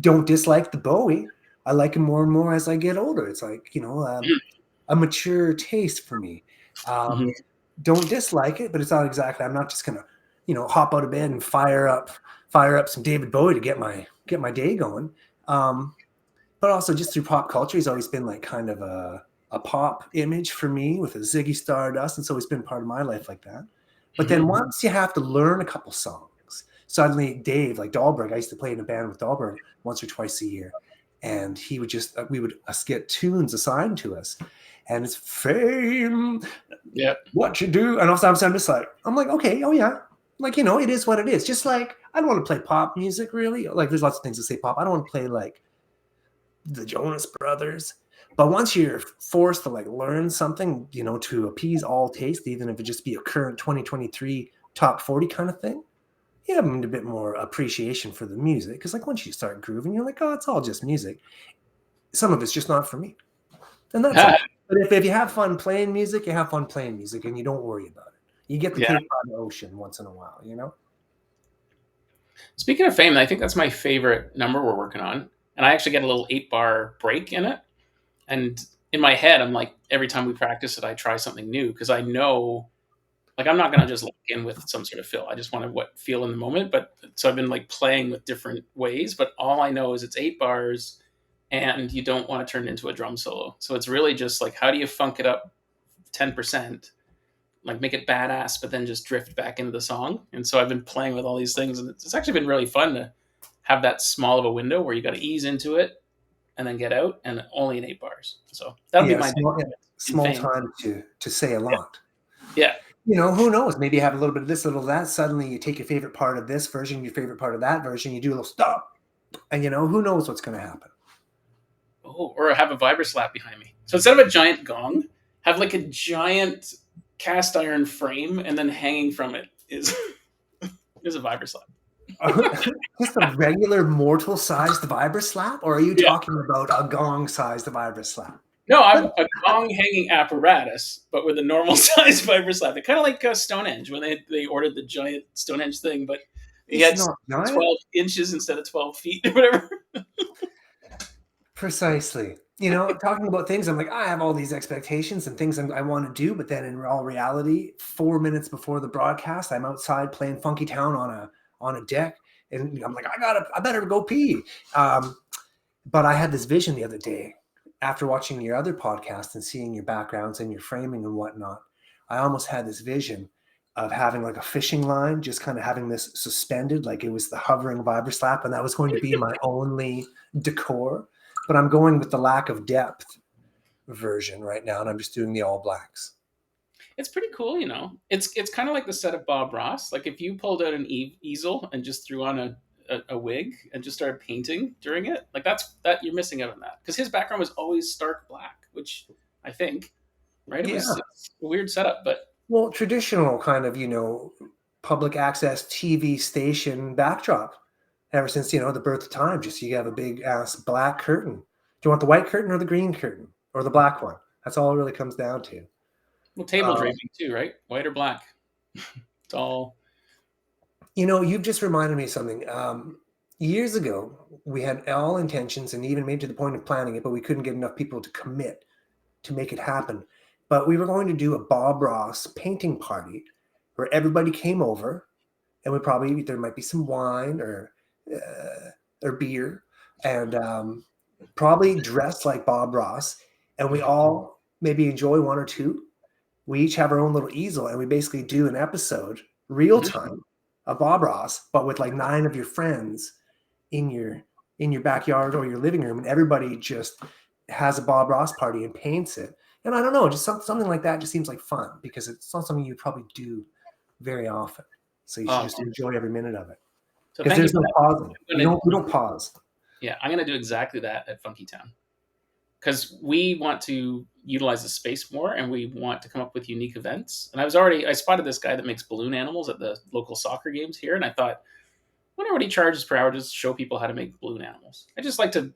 don't dislike the Bowie. I like him more and more as I get older. It's like a mature taste for me. Mhm. Don't dislike it, but it's not exactly. I'm not just gonna, hop out of bed and fire up some David Bowie to get my day going. But also just through pop culture, he's always been like kind of a pop image for me with a Ziggy Stardust, and so it's been part of my life like that. But then Mhm. once you have to learn a couple songs, suddenly Dave, like Dahlberg, I used to play in a band with Dahlberg once or twice a year, and he would just we would get tunes assigned to us, and it's fame, Yeah. what you do, and also I'm just like I'm like okay, oh yeah, like it is what it is. Just like I don't want to play pop music really. Like there's lots of things that say pop. I don't want to play like the Jonas Brothers. But once you're forced to like learn something, to appease all taste, even if it just be a current 2023 top 40 kind of thing, you have a bit more appreciation for the music. Because like once you start grooving, you're like, oh, it's all just music. Some of it's just not for me. And that's okay. But if you have fun playing music, you have fun playing music and you don't worry about it. You get the Yeah. Cape Cod Ocean once in a while. Speaking of fame, I think that's my favorite number we're working on. And I actually get a little 8-bar break in it. And in my head, I'm like, every time we practice it, I try something new because I know, like, I'm not going to just lock in with some sort of fill. I just want to feel in the moment. But so I've been like playing with different ways, but all I know is it's 8 bars and you don't want to turn it into a drum solo. So it's really just like, how do you funk it up 10%? Like make it badass, but then just drift back into the song. And so I've been playing with all these things, and it's actually been really fun to have that small of a window where you got to ease into it and then get out, and only in 8 bars. So that'll be Yeah, my in small fame. time to say a lot. Yeah, Who knows? Maybe you have a little bit of this, a little of that. Suddenly you take your favorite part of this version, your favorite part of that version, you do a little stop. And who knows what's going to happen. oh, or have a vibraslap behind me. So instead of a giant gong, have like a giant cast iron frame, and then hanging from it is is a vibraslap. Just a regular mortal sized vibra slap? Or are you Yeah, talking about a gong sized vibra slap? No, I'm But a gong hanging apparatus, but with a normal size vibraslap. They're kind of like Stonehenge when they ordered the giant Stonehenge thing, but he it's had not giant. 12 inches instead of 12 feet or whatever. Precisely. You know, talking about things, I'm like, I have all these expectations and things I want to do, but then in all reality, 4 minutes before the broadcast, I'm outside playing Funkytown on a deck, and I'm like, I better go pee. Um, but I had this vision the other day after watching your other podcast and seeing your backgrounds and your framing and whatnot. I almost had this vision of having like a fishing line, just kind of having this suspended, like it was the hovering vibraslap, and that was going to be my only decor. But I'm going with the lack of depth version right now, and I'm just doing the all blacks. It's pretty cool, you know. It's kind of like the set of Bob Ross. Like if you pulled out an easel and just threw on a wig and just started painting during it, like that you're missing out on that because his background was always stark black, which I think, right? Yeah. It's a weird setup, but Well, traditional kind of, public access TV station backdrop ever since, the birth of time. Just you have a big ass black curtain. Do you want the white curtain or the green curtain or the black one? That's all it really comes down to. well, table Um, draping too, right? White or black. It's all. you've just reminded me of something. Years ago, we had all intentions and even made to the point of planning it, but we couldn't get enough people to commit to make it happen. But we were going to do a Bob Ross painting party where everybody came over, and there might be some wine or beer, and probably dressed like Bob Ross, and we all maybe enjoy one or two. We each have our own little easel, and we basically do an episode real Mhm. time of Bob Ross, but with like 9 of your friends in your backyard or your living room, and everybody just has a Bob Ross party and paints it. And I don't know, just something like that just seems like fun because it's not something you probably do very often. So you should Oh, just enjoy every minute of it so because thank you there's for no that. pausing. I'm You gonna, don't we don't pause. yeah, I'm gonna do exactly that at Funkytown because we want to utilize the space more and we want to come up with unique events. And I spotted this guy that makes balloon animals at the local soccer games here, and I thought, wonder what he charges per hour to just show people how to make balloon animals. I just like to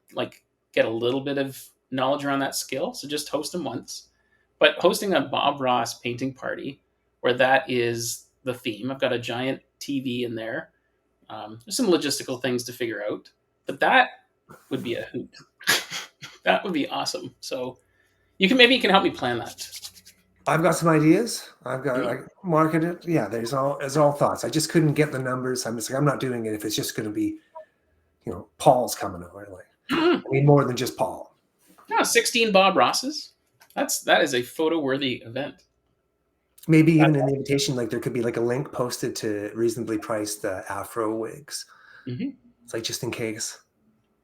get a little bit of knowledge around that skill, so just host them once. But hosting a Bob Ross painting party where that is the theme, I've got a giant TV in there. There's some logistical things to figure out, but that would be a hoot. That would be awesome. So maybe you can help me plan that. I've got some ideas. I've got Mhm. like market it. Yeah, there's all thoughts. I just couldn't get the numbers. I'm just like I'm not doing it if it's just going to be Paul's coming over. Like I need more than just Paul. Yeah, 16 Bob Rosses. That is a photo worthy event. Maybe even in the invitation, like there could be like a link posted to reasonably priced Afro wigs. Mm-hmm. It's like just in case.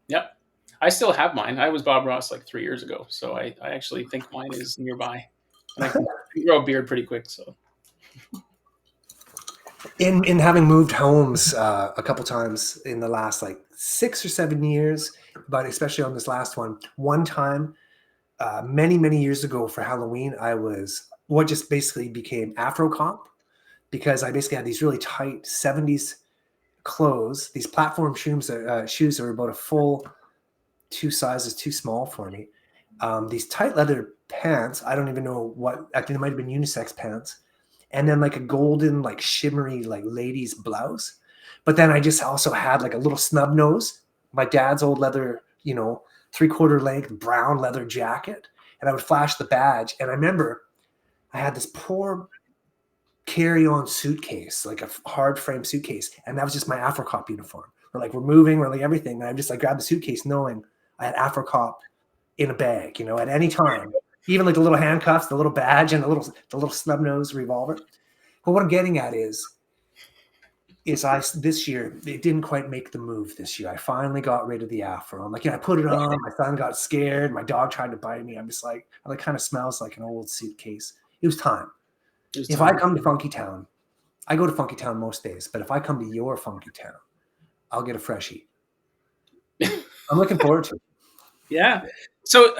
Yep. I still have mine. I was Bob Ross like 3 years ago, so I actually think mine is nearby, and I can grow a beard pretty quick. So In having moved homes a couple times in the last like 6 or 7 years, but especially on this last one time many years ago for Halloween, I was what just basically became Afro cop because I basically had these really tight 70s clothes, these platform shoes that were about a full 2 sizes too small for me. These tight leather pants. I don't even know what. I think it might have been unisex pants, and then like a golden, like shimmery, like ladies blouse. But then I just also had like a little snub nose, my dad's old leather, 3/4 length brown leather jacket, and I would flash the badge. And I remember I had this poor carry-on suitcase, like a hard frame suitcase, and that was just my AfroCop uniform. We're moving, we're like everything, and I just like grabbed the suitcase, knowing I had AfroCop in a bag, at any time. Even like the little handcuffs, the little badge, and the little snub nose revolver. But what I'm getting at is I this year it didn't quite make the move this year. I finally got rid of the afro. I'm like, I put it on. My son got scared. My dog tried to bite me. I'm just like, it kind of smells like an old suitcase. It was time. it was If I time. come to Funkytown, I go to Funkytown most days, but if I come to your Funkytown, I'll get a freshie. I'm looking forward to it. Yeah. So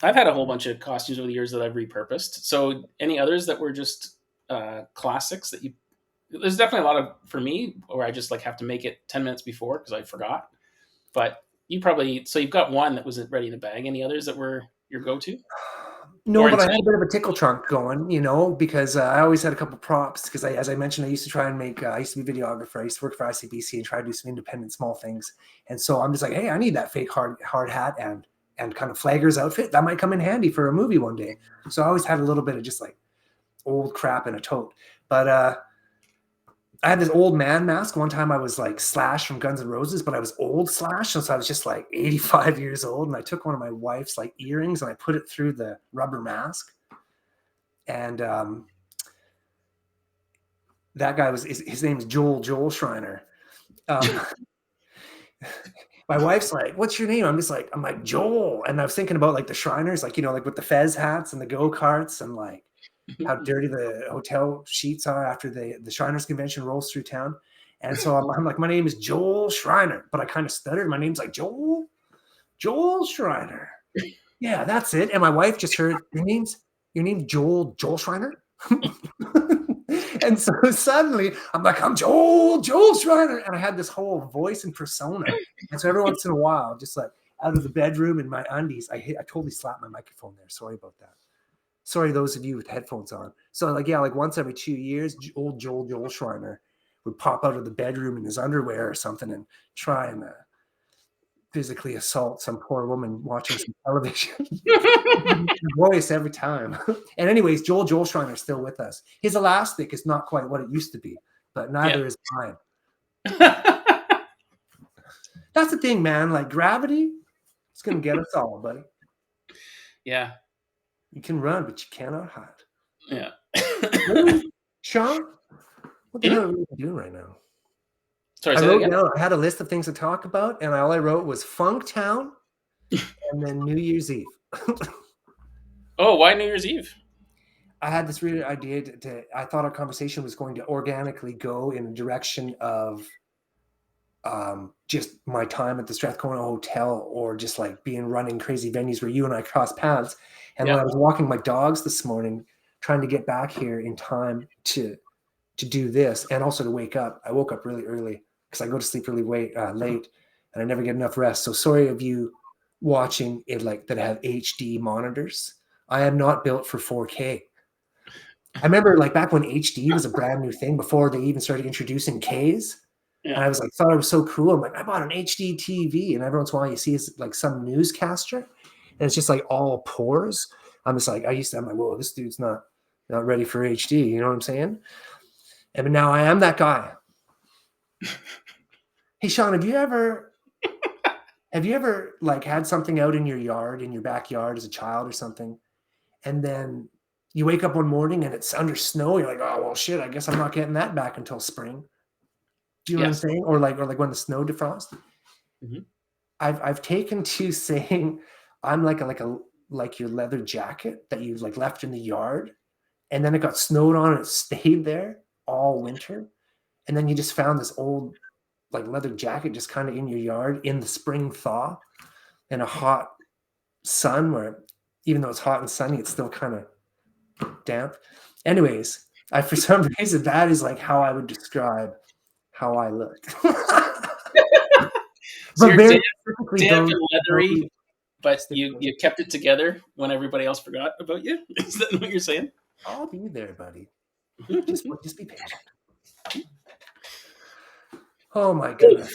I've had a whole bunch of costumes over the years that I've repurposed. So any others that were just classics that you? There's definitely a lot of for me where I just have to make it 10 minutes before because I forgot. But you probably you've got one that was ready in the bag. Any others that were? your go-to? No, Or but I had intent? a bit of a tickle trunk going, because I always had a couple props. Because as I mentioned, I used to try and make. I used to be a videographer. I used to work for ICBC and try to do some independent small things. And so I'm just like, hey, I need that fake hard hat and kind of flagger's outfit. That might come in handy for a movie one day. So I always had a little bit of just like old crap in a tote. But I had this old man mask. One time I was like Slash from Guns N' Roses, but I was old Slash. So I was just like 85 years old. And I took one of my wife's like earrings and I put it through the rubber mask. And that guy his name is Joel Joelshriner. Um, my wife's like, "What's your name?" I'm like Joel, and I was thinking about like the Shriners, like like with the Fez hats and the go karts, and like how dirty the hotel sheets are after the Shriners convention rolls through town. And so I'm like, my name is Joel Shriner, but I kind of stuttered. My name's like Joel Shriner. Yeah, that's it. And my wife just heard your name's Joel Shriner. And so suddenly I'm like, I'm Joel Shriner. And I had this whole voice and persona. And so every once in a while, just like out of the bedroom in my undies, I totally slapped my microphone there. Sorry about that. Sorry, those of you with headphones on. So like once every 2 years, old Joel Joelshriner would pop out of the bedroom in his underwear or something and try and physically assault some poor woman watching some television. Voice every time. And anyways, Joel Joelshriner is still with us. His elastic is not quite what it used to be, but neither is mine. That's the thing, man. Like gravity, it's gonna get us all, buddy. Yeah. You can run, but you cannot hide. Yeah. Sean, what the hell are we doing right now? Sorry, I say that wrote again? down, I had a list of things to talk about, and all I wrote was Funktown and then New Year's Eve. Oh, why New Year's Eve? I had this weird idea I thought our conversation was going to organically go in the direction of just my time at the Strathcona Hotel or just like being running crazy venues where you and I cross paths. And when Yeah. I was walking my dogs this morning, trying to get back here in time to do this and also to wake up, I woke up really early because I go to sleep really late and I never get enough rest. So sorry of you watching it like that have HD monitors. I am not built for 4K. I remember like back when HD was a brand new thing before they even started introducing Ks. And Yeah. I was like, thought it was so cool. I'm like, I bought an HD TV. And every once in a while you see it's like some newscaster and it's just like all pores. I'm just like, I'm like, whoa, this dude's not ready for HD. You know what I'm saying? And now I am that guy. Hey, Sean, have you ever like had something out in your backyard as a child or something? And then you wake up one morning and it's under snow. You're like, oh, well, shit, I guess I'm not getting that back until spring. Do you know what I'm Yes. saying? Or like when the snow defrosts. Mm-hmm. I've taken to saying I'm like your leather jacket that you like left in the yard, and then it got snowed on and it stayed there all winter, and then you just found this old like leather jacket just kind of in your yard in the spring thaw in a hot sun where even though it's hot and sunny, it's still kind of damp. Anyways, for some reason that is like how I would describe how I look. So But you're very specifically damp those, and leathery, but those you kept it together when everybody else forgot about you. Is that what you're saying? I'll be there, buddy. Just be patient. Oh my goodness.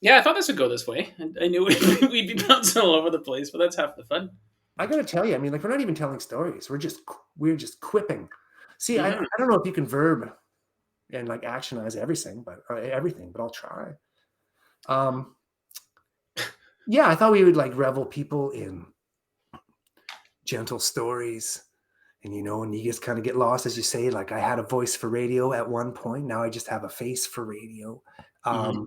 Yeah, I thought this would go this way. I knew we'd be bouncing all over the place, but that's half the fun. I gotta tell you, I mean, like we're not even telling stories. We're just quipping. See, I Mm-hmm. don't know if you can verb and like actionize everything, but I'll try. Um, yeah, I thought we would like revel people in gentle stories, and you just kind of get lost, as you say. Like I had a voice for radio at one point. Now I just have a face for radio. Mm-hmm.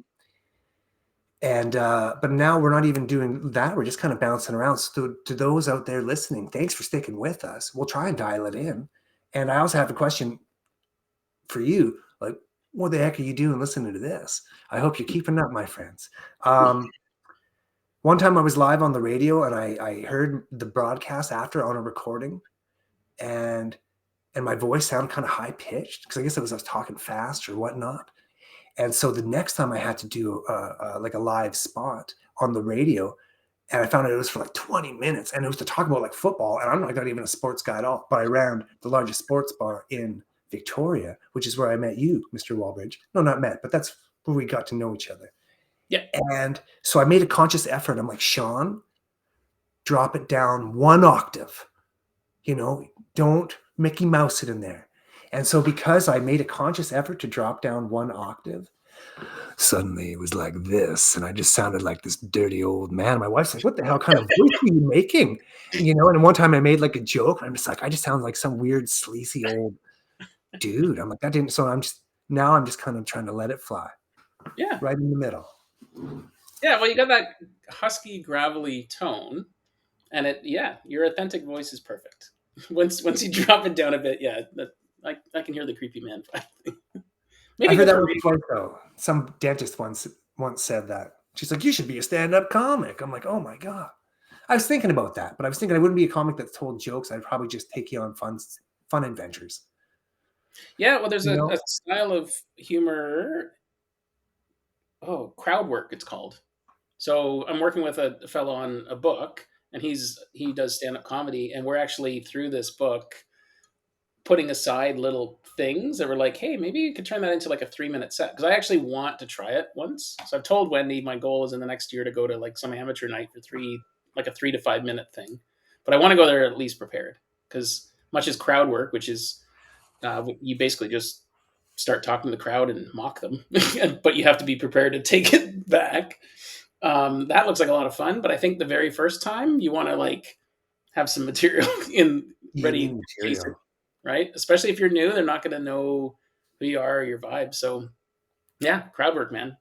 And but now we're not even doing that. We're just kind of bouncing around. So to those out there listening, thanks for sticking with us. We'll try and dial it in. And I also have a question for you. Like, what the heck are you doing listening to this? I hope you're keeping up, my friends. One time I was live on the radio and I heard the broadcast after on a recording, and my voice sounded kind of high pitched because I guess I was talking fast or whatnot. And so the next time I had to do like a live spot on the radio, And I found out it was for like 20 minutes, and it was to talk about like football. And I'm not even a sports guy at all, but I ran the largest sports bar in Victoria, which is where I met you, Mr. Walbridge. No, not met, but that's where we got to know each other. Yeah. And so I made a conscious effort. I'm like, Sean, drop it down one octave. Don't Mickey Mouse it in there. And so because I made a conscious effort to drop down one octave, suddenly it was like this, and I just sounded like this dirty old man. My wife's like, what the hell kind of voice are you making? And one time I made like a joke, and I'm just like, I just sound like some weird sleazy old dude. I'm like, that didn't. So I'm just kind of trying to let it fly Yeah. right in the middle. Yeah. Well, you got that husky, gravelly tone, and your authentic voice is perfect. Once you drop it down a bit, yeah, I can hear the creepy man finally. I Maybe heard go that for once radio. twice though. Some dentist once said that. She's like, you should be a stand-up comic. I'm like, oh my god. I was thinking about that, but I was thinking I wouldn't be a comic that told jokes. I'd probably just take you on fun adventures. Yeah, well, there's You a know? style of humor. Oh, crowd work, it's called. So I'm working with a fellow on a book, and he does stand up comedy, and we're actually through this book putting aside little things that were like, hey, maybe you could turn that into like a 3 minute set because I actually want to try it once. So I've told Wendy my goal is in the next year to go to like some amateur night for like a 3 to 5 minute thing, but I want to go there at least prepared because much as crowd work, which is you basically just start talking to the crowd and mock them, but you have to be prepared to take it back. That looks like a lot of fun, but I think the very first time you want to like have some material in You ready need in case it, material. right? Especially if you're new, they're not going to know who you are or your vibe. So yeah, crowd work, man.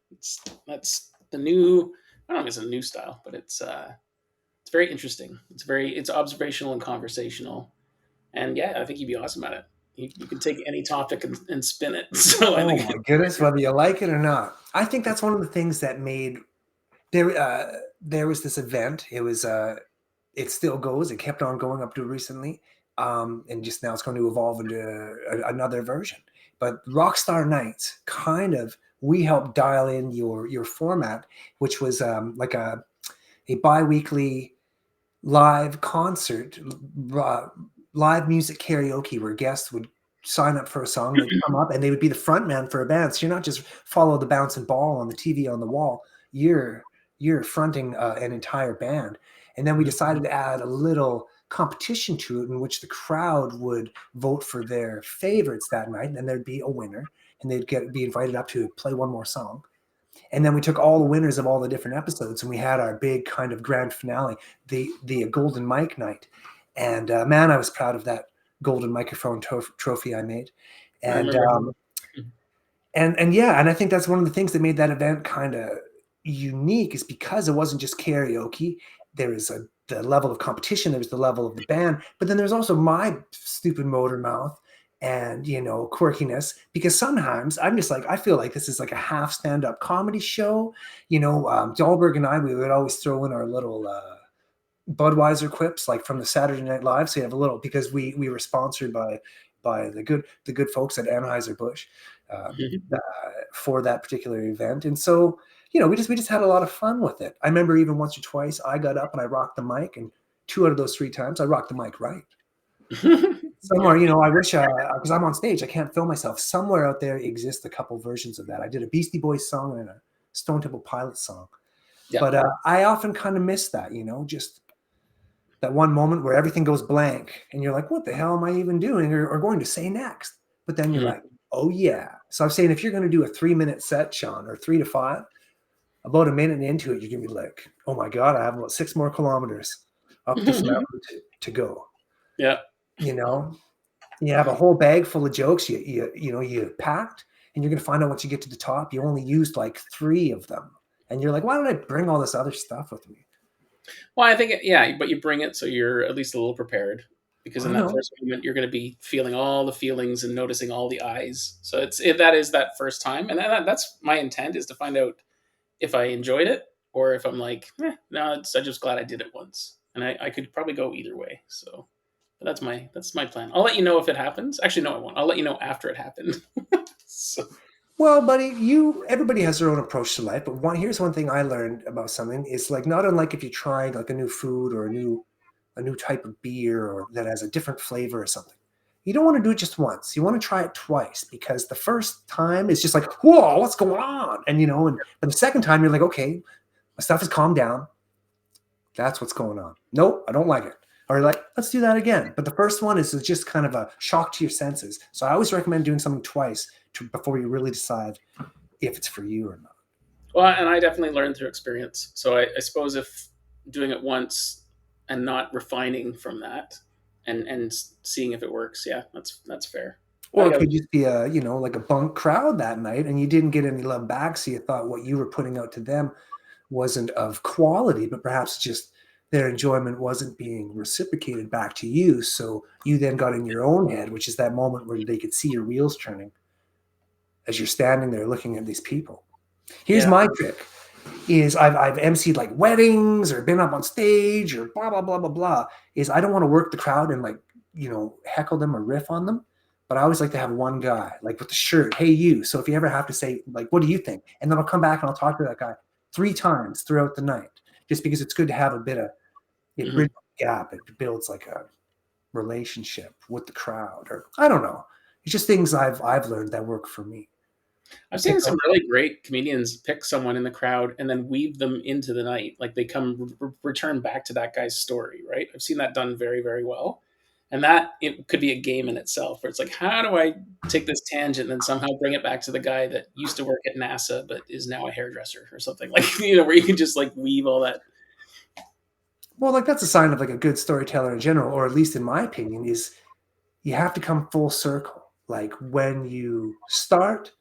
That's the new. I don't know if it's a new style, but it's very interesting. It's observational and conversational, and yeah, I think you'd be awesome at it. You can take any topic and spin it. So I Oh think my goodness, whether you like it or not. I think that's one of the things that made there was this event. It still goes. It kept on going up to recently, and just now it's going to evolve into another version. But Rockstar Nights, kind of, we helped dial in your format, which was like a biweekly live concert, uh, live music karaoke, where guests would sign up for a song, they'd come up, and they would be the front man for a band. So you're not just follow the bouncing ball on the TV on the wall. You're fronting an entire band. And then we decided to add a little competition to it in which the crowd would vote for their favorites that night, and then there'd be a winner, and be invited up to play one more song. And then we took all the winners of all the different episodes, and we had our big kind of grand finale, the golden mic night. And man, I was proud of that golden microphone trophy I made. I And remember. and yeah, and I think that's one of the things that made that event kind of unique, is because it wasn't just karaoke. There was the level of competition, there was the level of the band, but then there's also my stupid motor mouth and quirkiness, because sometimes I'm just like, I feel like this is like a half stand-up comedy show. Dahlberg and I, we would always throw in our little Budweiser quips, like from the Saturday Night Live. So you have a little, because we were sponsored by the good folks at Anheuser-Busch, uh, for that particular event. And so we just had a lot of fun with it. I remember even once or twice I got up and I rocked the mic, and 2 out of those 3 times I rocked the mic right. Yeah, Somewhere, I wish, because I'm on stage, I can't film myself. Somewhere out there exists a couple versions of that. I did a Beastie Boys song and a Stone Temple Pilots song, yeah. but I often kind of miss that, just that one moment where everything goes blank and you're like, what the hell am I even doing or going to say next? But then you're Mhm. like, oh yeah. So I'm saying, if you're going to do a 3 minute set, Sean, or 3 to 5, about a minute into it, you're going to be like, oh my God, I have about 6 more kilometers up this mountain to go. Yeah. You know, you have a whole bag full of jokes you packed, and you're going to find out once you get to the top, you only used like 3 of them. And you're like, why did I bring all this other stuff with me? Well, I think yeah, but you bring it so you're at least a little prepared because in I that know. first moment you're going to be feeling all the feelings and noticing all the eyes. So that is that first time, and that's my intent is to find out if I enjoyed it or if I'm like, no, I'm just glad I did it once, and I could probably go either way. So but that's my plan. I'll let you know if it happens. Actually, no, I won't. I'll let you know after it happened. So Well, buddy, everybody has their own approach to life, but here's one thing I learned about something is like not unlike if you're trying like a new food or a new type of beer or that has a different flavor or something. You don't want to do it just once. You want to try it twice because the first time is just like, whoa, what's going on? And but the second time you're like, okay, my stuff has calmed down. That's what's going on. Nope, I don't like it. Or like, let's do that again. But the first one is just kind of a shock to your senses. So I always recommend doing something twice before you really decide if it's for you or not. Well, and I definitely learned through experience. So I suppose if doing it once and not refining from that, and seeing if it works, yeah, that's fair. Or I it got could just be like a bunk crowd that night and you didn't get any love back. So you thought what you were putting out to them wasn't of quality, but perhaps just their enjoyment wasn't being reciprocated back to you. So you then got in your own head, which is that moment where they could see your wheels turning as you're standing there looking at these people. Here's yeah. my trick is I've emceed like weddings or been up on stage or blah, blah, blah, blah, blah, is I don't want to work the crowd and like, heckle them or riff on them. But I always like to have one guy like with the shirt, hey, you. So if you ever have to say like, what do you think? And then I'll come back and I'll talk to that guy 3 times throughout the night, just because it's good to have a bit of, it Mhm. bridges the gap. It builds like a relationship with the crowd or I don't know. It's just things I've learned that work for me. I've Pick seen up, some really great comedians pick someone in the crowd and then weave them into the night. Like they return back to that guy's story, right? I've seen that done very, very well. And that it could be a game in itself where it's like, how do I take this tangent and then somehow bring it back to the guy that used to work at NASA but is now a hairdresser or something like, where you can just like weave all that. well, like that's a sign of like a good storyteller in general, or at least in my opinion, is you have to come full circle. Like when you start,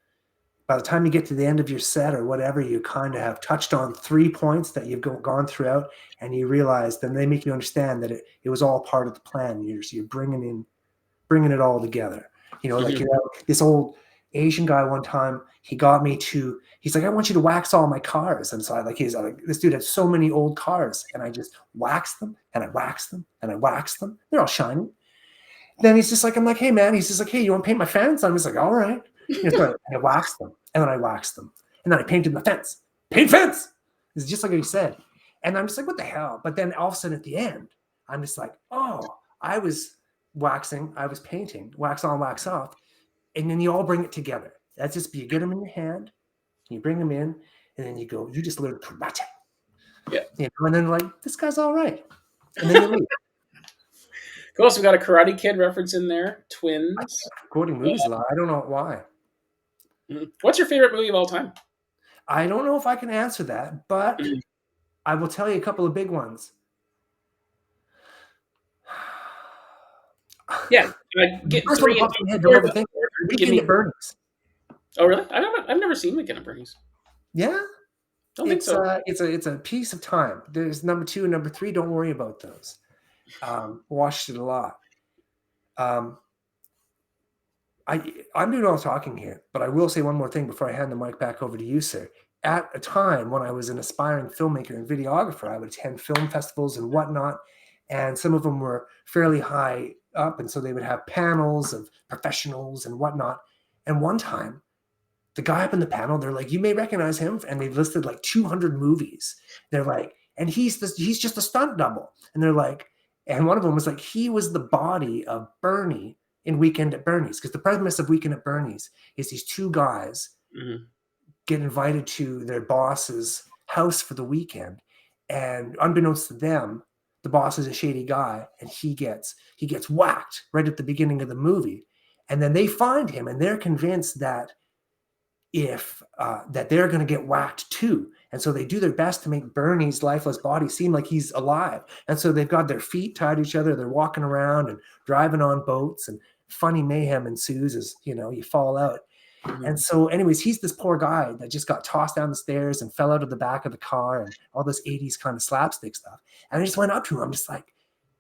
by the time you get to the end of your set or whatever, you kind of have touched on 3 points that you've gone throughout, and you realize then they make you understand that it was all part of the plan. You're bringing it all together. Like Mhm. this old Asian guy one time, he got me to. He's like, I want you to wax all my cars, and so he's like, this dude had so many old cars, and I just waxed them, and I waxed them, and I waxed them. They're all shiny. Then he's just like, I'm like, hey man, he's just like, hey, you want to paint my fence? I'm just like, all right. So I waxed them, and then I waxed them, and then I painted the fence. Paint fence. It's just like he said, and I'm just like, what the hell? But then all of a sudden at the end, I'm just like, oh, I was waxing, I was painting, wax on, wax off, and then you all bring it together. That's just you get them in your hand, you bring them in, and then you go, you just learn karate, Yeah. and then like this guy's all right, and then you leave. Cool. So we got a Karate Kid reference in there. Twins. Quoting movies a lot. I don't know why. What's your favorite movie of all time? I don't know if I can answer that, but Mhm. I will tell you a couple of big ones. Yeah. The Get first one that three in pops in my head, don't order. overthink it. Give Weekend me. at Bernie's. Oh, really? I've never seen Weekend at Bernie's. Yeah, Don't think so. it's a piece of time. There's number 2 and number 3. Don't worry about those. Watched it a lot. Um, I'm doing all talking here, but I will say one more thing before I hand the mic back over to you, sir. At a time when I was an aspiring filmmaker and videographer, I would attend film festivals and whatnot, and some of them were fairly high up, and so they would have panels of professionals and whatnot. And one time, the guy up in the panel, they're like, "You may recognize him," and they listed like 200 movies. They're like, and he's just a stunt double, and they're like, and one of them was like, he was the body of Bernie in Weekend at Bernie's, because the premise of Weekend at Bernie's is these 2 guys Mhm. get invited to their boss's house for the weekend, and unbeknownst to them, the boss is a shady guy, and he gets whacked right at the beginning of the movie, and then they find him, and they're convinced that if that they're going to get whacked too, and so they do their best to make Bernie's lifeless body seem like he's alive, and so they've got their feet tied to each other, they're walking around and driving on boats, and funny mayhem ensues as you fall out. And Mhm. so anyways, he's this poor guy that just got tossed down the stairs and fell out of the back of the car and all this 80s kind of slapstick stuff, and I just went up to him, I'm just like,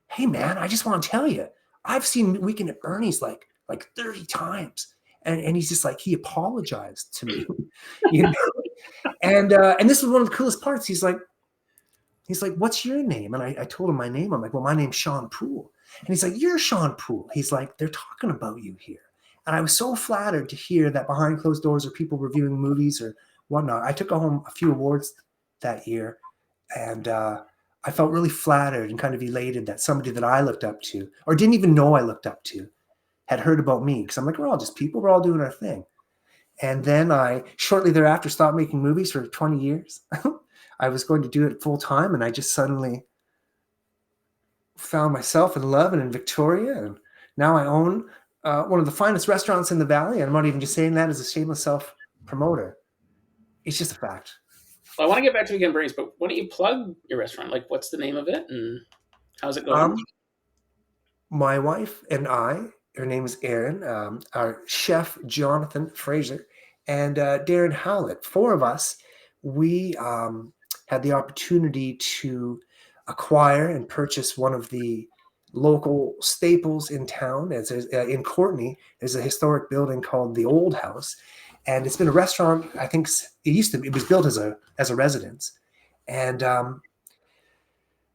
hey man, I just want to tell you, I've seen Weekend at Bernie's like 30 times. And he's just like, he apologized to me, you know. And this was one of the coolest parts. He's like, what's your name? And I told him my name. I'm like, well, my name's Sean Poole. And he's like, you're Sean Poole. He's like, they're talking about you here. And I was so flattered to hear that behind closed doors are people reviewing movies or whatnot. I took home a few awards that year, and I felt really flattered and kind of elated that somebody that I looked up to, or didn't even know I looked up to, had heard about me. Because I'm like, we're all just people, we're all doing our thing. And then I shortly thereafter stopped making movies for 20 years. I was going to do it full time, and I just suddenly found myself in love and in Victoria. And now I own one of the finest restaurants in the valley. And I'm not even just saying that as a shameless self promoter. It's just a fact. Well, I want to get back to Vegan Brains, but why don't you plug your restaurant? Like, what's the name of it and how's it going? Um, my wife and I, her name is Erin, our chef Jonathan Fraser, and Darren Howlett. Four of us, we had the opportunity to acquire and purchase one of the local staples in town. In Courtney, there's a historic building called the Old House, and it's been a restaurant. I think it was built as a residence, and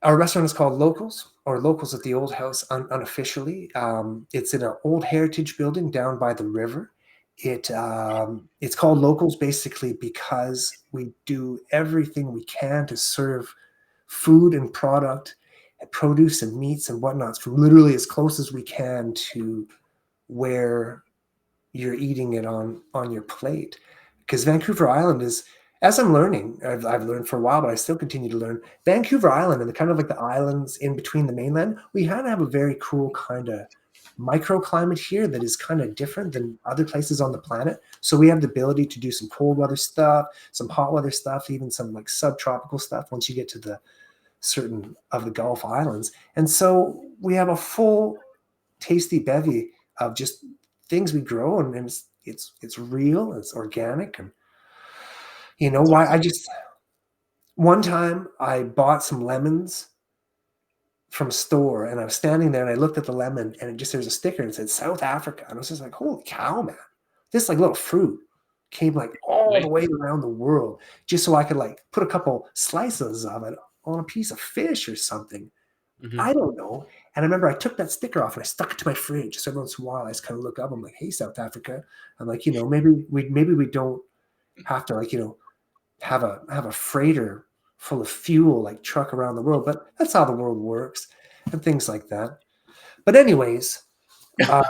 our restaurant is called Locals, or Locals at the Old House unofficially. It's in an old heritage building down by the river. It's called Locals basically because we do everything we can to serve food and product and produce and meats and whatnots from literally as close as we can to where you're eating it on your plate. Because Vancouver Island is, as I'm learning, I've learned for a while, but I still continue to learn. Vancouver Island and the kind of like the islands in between the mainland, we kind of have a very cool kind of microclimate here that is kind of different than other places on the planet. So we have the ability to do some cold weather stuff, some hot weather stuff, even some like subtropical stuff once you get to the certain of the Gulf Islands. And so we have a full tasty bevy of just things we grow, and it's real, it's organic. And you know It's why, awesome. I just one time I bought some lemons from a store, and I was standing there and I looked at the lemon, and there's a sticker and it said South Africa, and I was just like, holy cow, man, this like little fruit came like all the Right. way around the world just so I could like put a couple slices of it on a piece of fish or something. Mm-hmm. I don't know. And I remember I took that sticker off and I stuck it to my fridge. So every once in a while, I just kind of look up. I'm like, "Hey, South Africa." I'm like, maybe we don't have to like have a freighter full of fuel like truck around the world, but that's how the world works and things like that. But anyways, uh,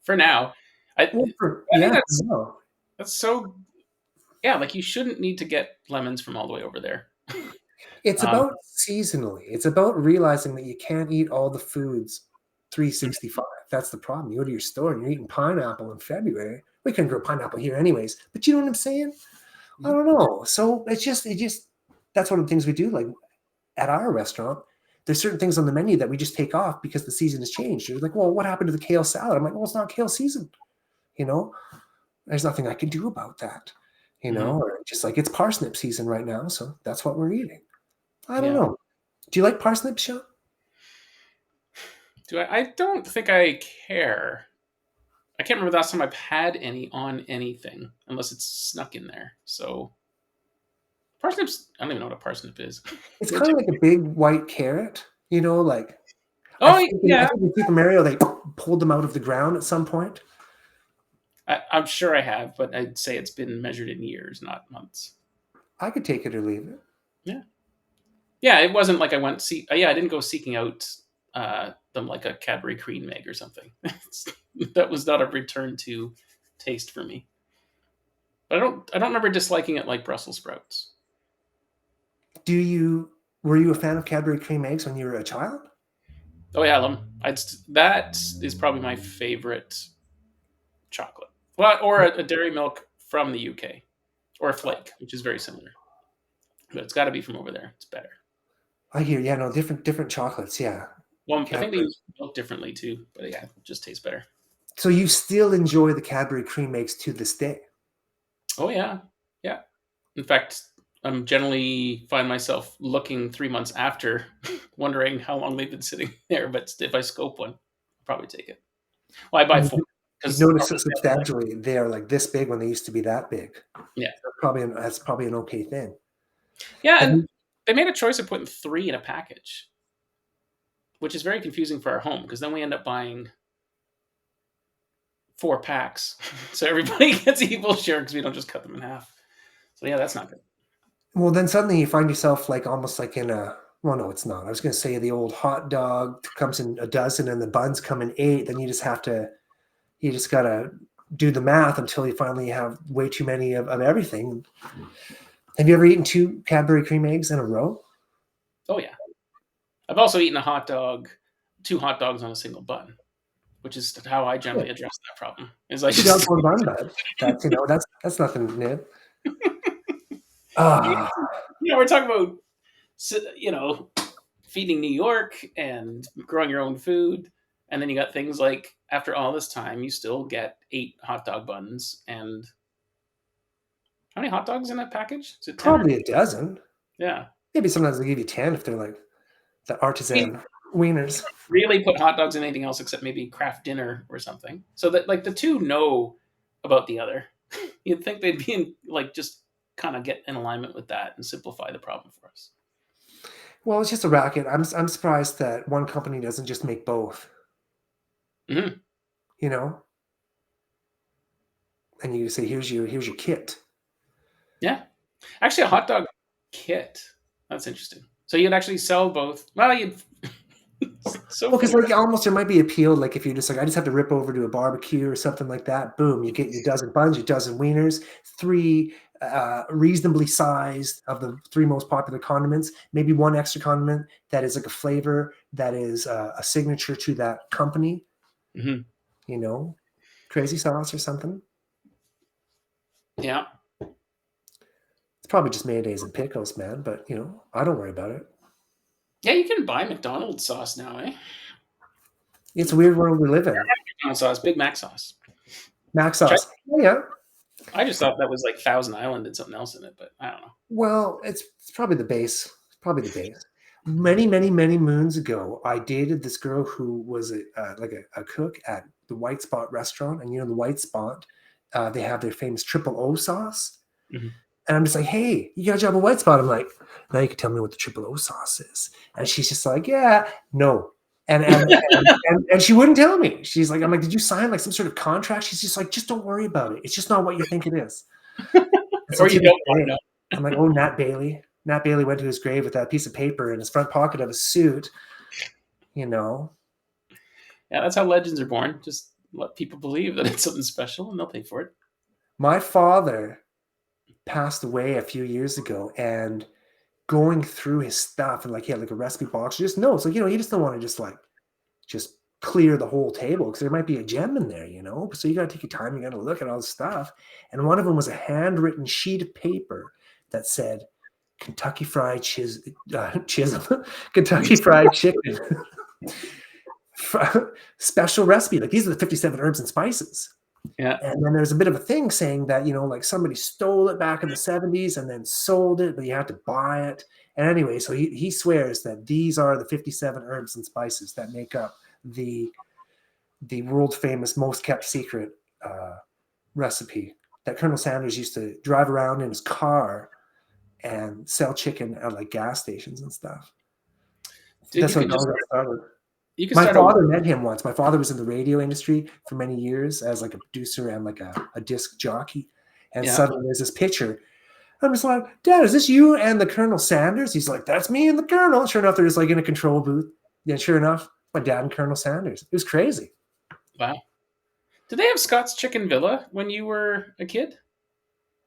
For now, I think yeah, no. that's so yeah. Like you shouldn't need to get lemons from all the way over there. It's Um, about seasonally. It's about realizing that you can't eat all the foods 365. That's the problem. You go to your store and you're eating pineapple in February. We couldn't grow pineapple here anyways. But you know what I'm saying? I mhm. don't know. So it just that's one of the things we do. Like at our restaurant, there's certain things on the menu that we just take off because the season has changed. You're like, well, what happened to the kale salad? I'm like, well, it's not kale season. You know, there's nothing I can do about that. Mhm. Or just like it's parsnip season right now, so that's what we're eating. I don't Yeah. know. Do you like parsnips, Sean? Do I? I don't think I care. I can't remember the last time I've had any on anything, unless it's snuck in there. So parsnips. I don't even know what a parsnip is. It's Where'd kind you? of like a big white carrot, like Oh I yeah. think in Super Mario they pulled them out of the ground at some point. I'm sure I have, but I'd say it's been measured in years, not months. I could take it or leave it. Yeah. Yeah. It wasn't like I went see. Yeah, I didn't go seeking out them like a Cadbury cream egg or something. That was not a return to taste for me. But I don't remember disliking it like Brussels sprouts. Do you Were you a fan of Cadbury cream eggs when you were a child? Oh yeah, that is probably my favorite chocolate. Well, or a dairy milk from the UK, or a flake, which is very similar. But it's got to be from over there. It's better. I hear, yeah, no, different chocolates, yeah. Well, I think they Cadbury. use milk differently too, but yeah, it just tastes better. So you still enjoy the Cadbury cream eggs to this day? Oh yeah, yeah. In fact, I'm generally find myself looking 3 months after, wondering how long they've been sitting there. But if I scope one, I'll probably take it. Well, I buy And four you've because noticed that substantially they are like this big when they used to be that big. yeah, That's probably an okay thing. yeah, Have and you, they made a choice of putting three in a package, which is very confusing for our home because then we end up buying 4 packs, so everybody gets an equal share because we don't just cut them in half. So yeah, that's not good. Well, then suddenly you find yourself like almost like in a, well, no, it's not. I was going to say the old hot dog comes in a dozen and the buns come in 8. Then you just got to do the math until you finally have way too many of everything. Have you ever eaten 2 Cadbury cream eggs in a row? Oh yeah, I've also eaten a hot dog, 2 hot dogs on a single bun, which is how I generally address that problem. Is I 2 dogs, just 1 bun, bud. That's, that's nothing new. Ah, we're talking about you know feeding New York and growing your own food, and then you got things like after all this time, you still get 8 hot dog buns and how many hot dogs in that package? Is it 10 or probably a dozen. yeah? Maybe sometimes they give you 10 if they're like the I mean, artisan wieners. really put hot dogs in anything else except maybe craft dinner or something. So that like the two know about the other. You'd think they'd be in like just kind of get in alignment with that and simplify the problem for us. Well, it's just a racket. I'm surprised that one company doesn't just make both, Hmm. you know? And you say, here's your kit. Yeah, actually, a hot dog kit. That's interesting. So you'd actually sell both. Well, you'd. So Well, because funny. like almost there might be appeal, like if you're just like, I just have to rip over to a barbecue or something like that. Boom, you get your dozen buns, your dozen wieners, 3 reasonably sized of the 3 most popular condiments, maybe 1 extra condiment that is like a flavor that is a signature to that company, Hmm. you know, crazy sauce or something. Yeah, It's probably just mayonnaise and pickles, man. But I don't worry about it. yeah. You can buy McDonald's sauce now, eh? It's a weird world we live in. McDonald's sauce, Big Mac sauce. Mac Which sauce. Oh, yeah. I just thought that was like Thousand Island and something else in it, but I don't know. Well, it's probably the base. It's probably the base. Many, many, many moons ago, I dated this girl who was like a cook at the White Spot restaurant, and the White Spot, they have their famous triple O sauce. Hmm. And I'm just like, hey, you got a job at White Spot? I'm like, now you can tell me what the triple O sauce is. And she's just like, yeah, no. And she wouldn't tell me. She's like, I'm like, did you sign like some sort of contract? She's just like, just don't worry about it. It's just not what you think it is. And so Or to you this don't want to day, know. I'm like, oh, Nat Bailey. Nat Bailey went to his grave with that piece of paper in his front pocket of his suit. You know, Yeah, that's how legends are born. Just let people believe that it's something special, and they'll pay for it. my father passed away a few years ago, and going through his stuff and like he had like a recipe box, just notes. Like, you just don't want to just clear the whole table because there might be a gem in there. So you got to take your time. You got to look at all the stuff. And one of them was a handwritten sheet of paper that said Kentucky Fried Chisholm, Kentucky Fried Chicken, special recipe. Like these are the 57 herbs and spices. Yeah. And then there's a bit of a thing saying that, like somebody stole it back in the 70s and then sold it, but you had to buy it. And anyway, so he swears that these are the 57 herbs and spices that make up the world famous, most kept secret recipe that Colonel Sanders used to drive around in his car and sell chicken at like gas stations and stuff. Dude, That's how it all got started. you could My start a father met him once. My father was in the radio industry for many years as like a producer and like a disc jockey. And yeah. suddenly there's this picture. I'm just like, Dad, is this you and the Colonel Sanders? He's like, that's me and the Colonel. Sure enough, they're just like in a control booth. Yeah, sure enough, my dad and Colonel Sanders. It was crazy. Wow. Did they have Scott's Chicken Villa when you were a kid?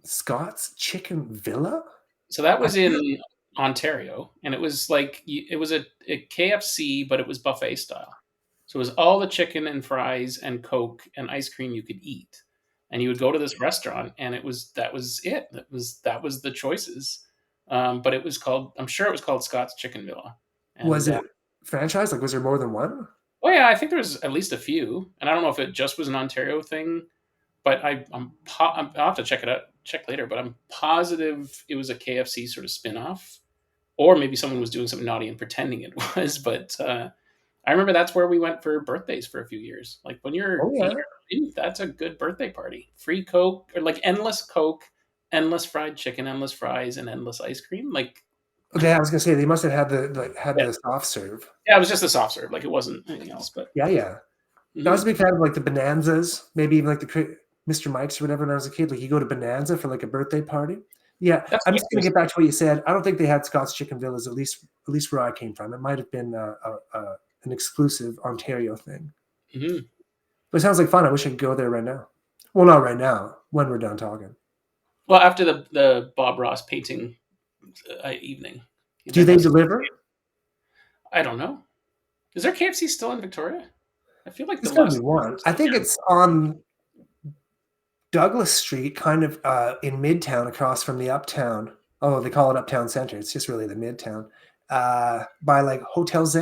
Scott's Chicken Villa? So that I, was in Ontario, and it was like it was a KFC, but it was buffet style. So it was all the chicken and fries and Coke and ice cream you could eat, and you would go to this restaurant, and that was it. That was the choices. But it was called. I'm sure it was called Scott's Chicken Villa. was And it franchise? Like, was there more than one? oh yeah, I think there was at least a few, and I don't know if it just was an Ontario thing, but I'll have to check later. But I'm positive it was a KFC sort of spin-off, or maybe someone was doing something naughty and pretending it was. But I remember that's where we went for birthdays for a few years. Like when you're Oh, 8 yeah. or 9, that's a good birthday party. Free Coke or like endless Coke, endless fried chicken, endless fries, and endless ice cream. Like Okay, I was gonna say they must have had yeah, the soft serve. yeah, it was just a soft serve. Like it wasn't anything else. But Yeah, yeah. I was Hmm. a big fan of like the Bonanzas, maybe even like the Mr. Mike's or whatever when I was a kid. Like you go to Bonanza for like a birthday party. Yeah, That's I'm what just I gonna was. get back to what you said. I don't think they had Scott's Chicken Villas, at least where I came from. It might have been an exclusive Ontario thing. Mhm. But it sounds like fun. I wish I could go there right now. Well, not right now. When we're done talking. Well, after the Bob Ross painting evening, you Do then they have some. deliver? I don't know. Is there KFC still in Victoria? I feel like the There's got to be last one. was I closed think down. it's on Douglas Street, kind of in Midtown, across from the Uptown. Oh, they call it Uptown Center. It's just really the Midtown. By like Hotel Z.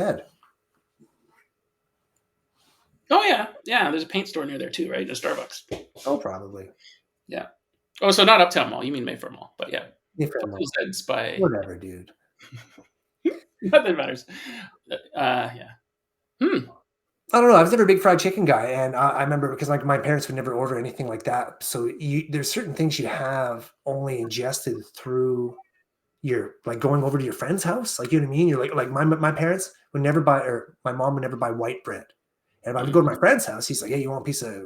Oh yeah, yeah. There's a paint store near there too, right? A Starbucks. Oh, probably. Yeah. Oh, so not Uptown Mall. You mean Mayfair Mall? But yeah, Mayfair Hotel Mall. Zeds by. Whatever, dude. Nothing matters. Yeah. Hmm. I don't know. I was never a big fried chicken guy, and I remember because like my parents would never order anything like that. So there's certain things you have only ingested through your like going over to your friend's house. Like you know what I mean? You're like my parents would never buy, or my mom would never buy white bread. And if I would go to Mm. my friend's house, he's like, "Hey, you want a piece of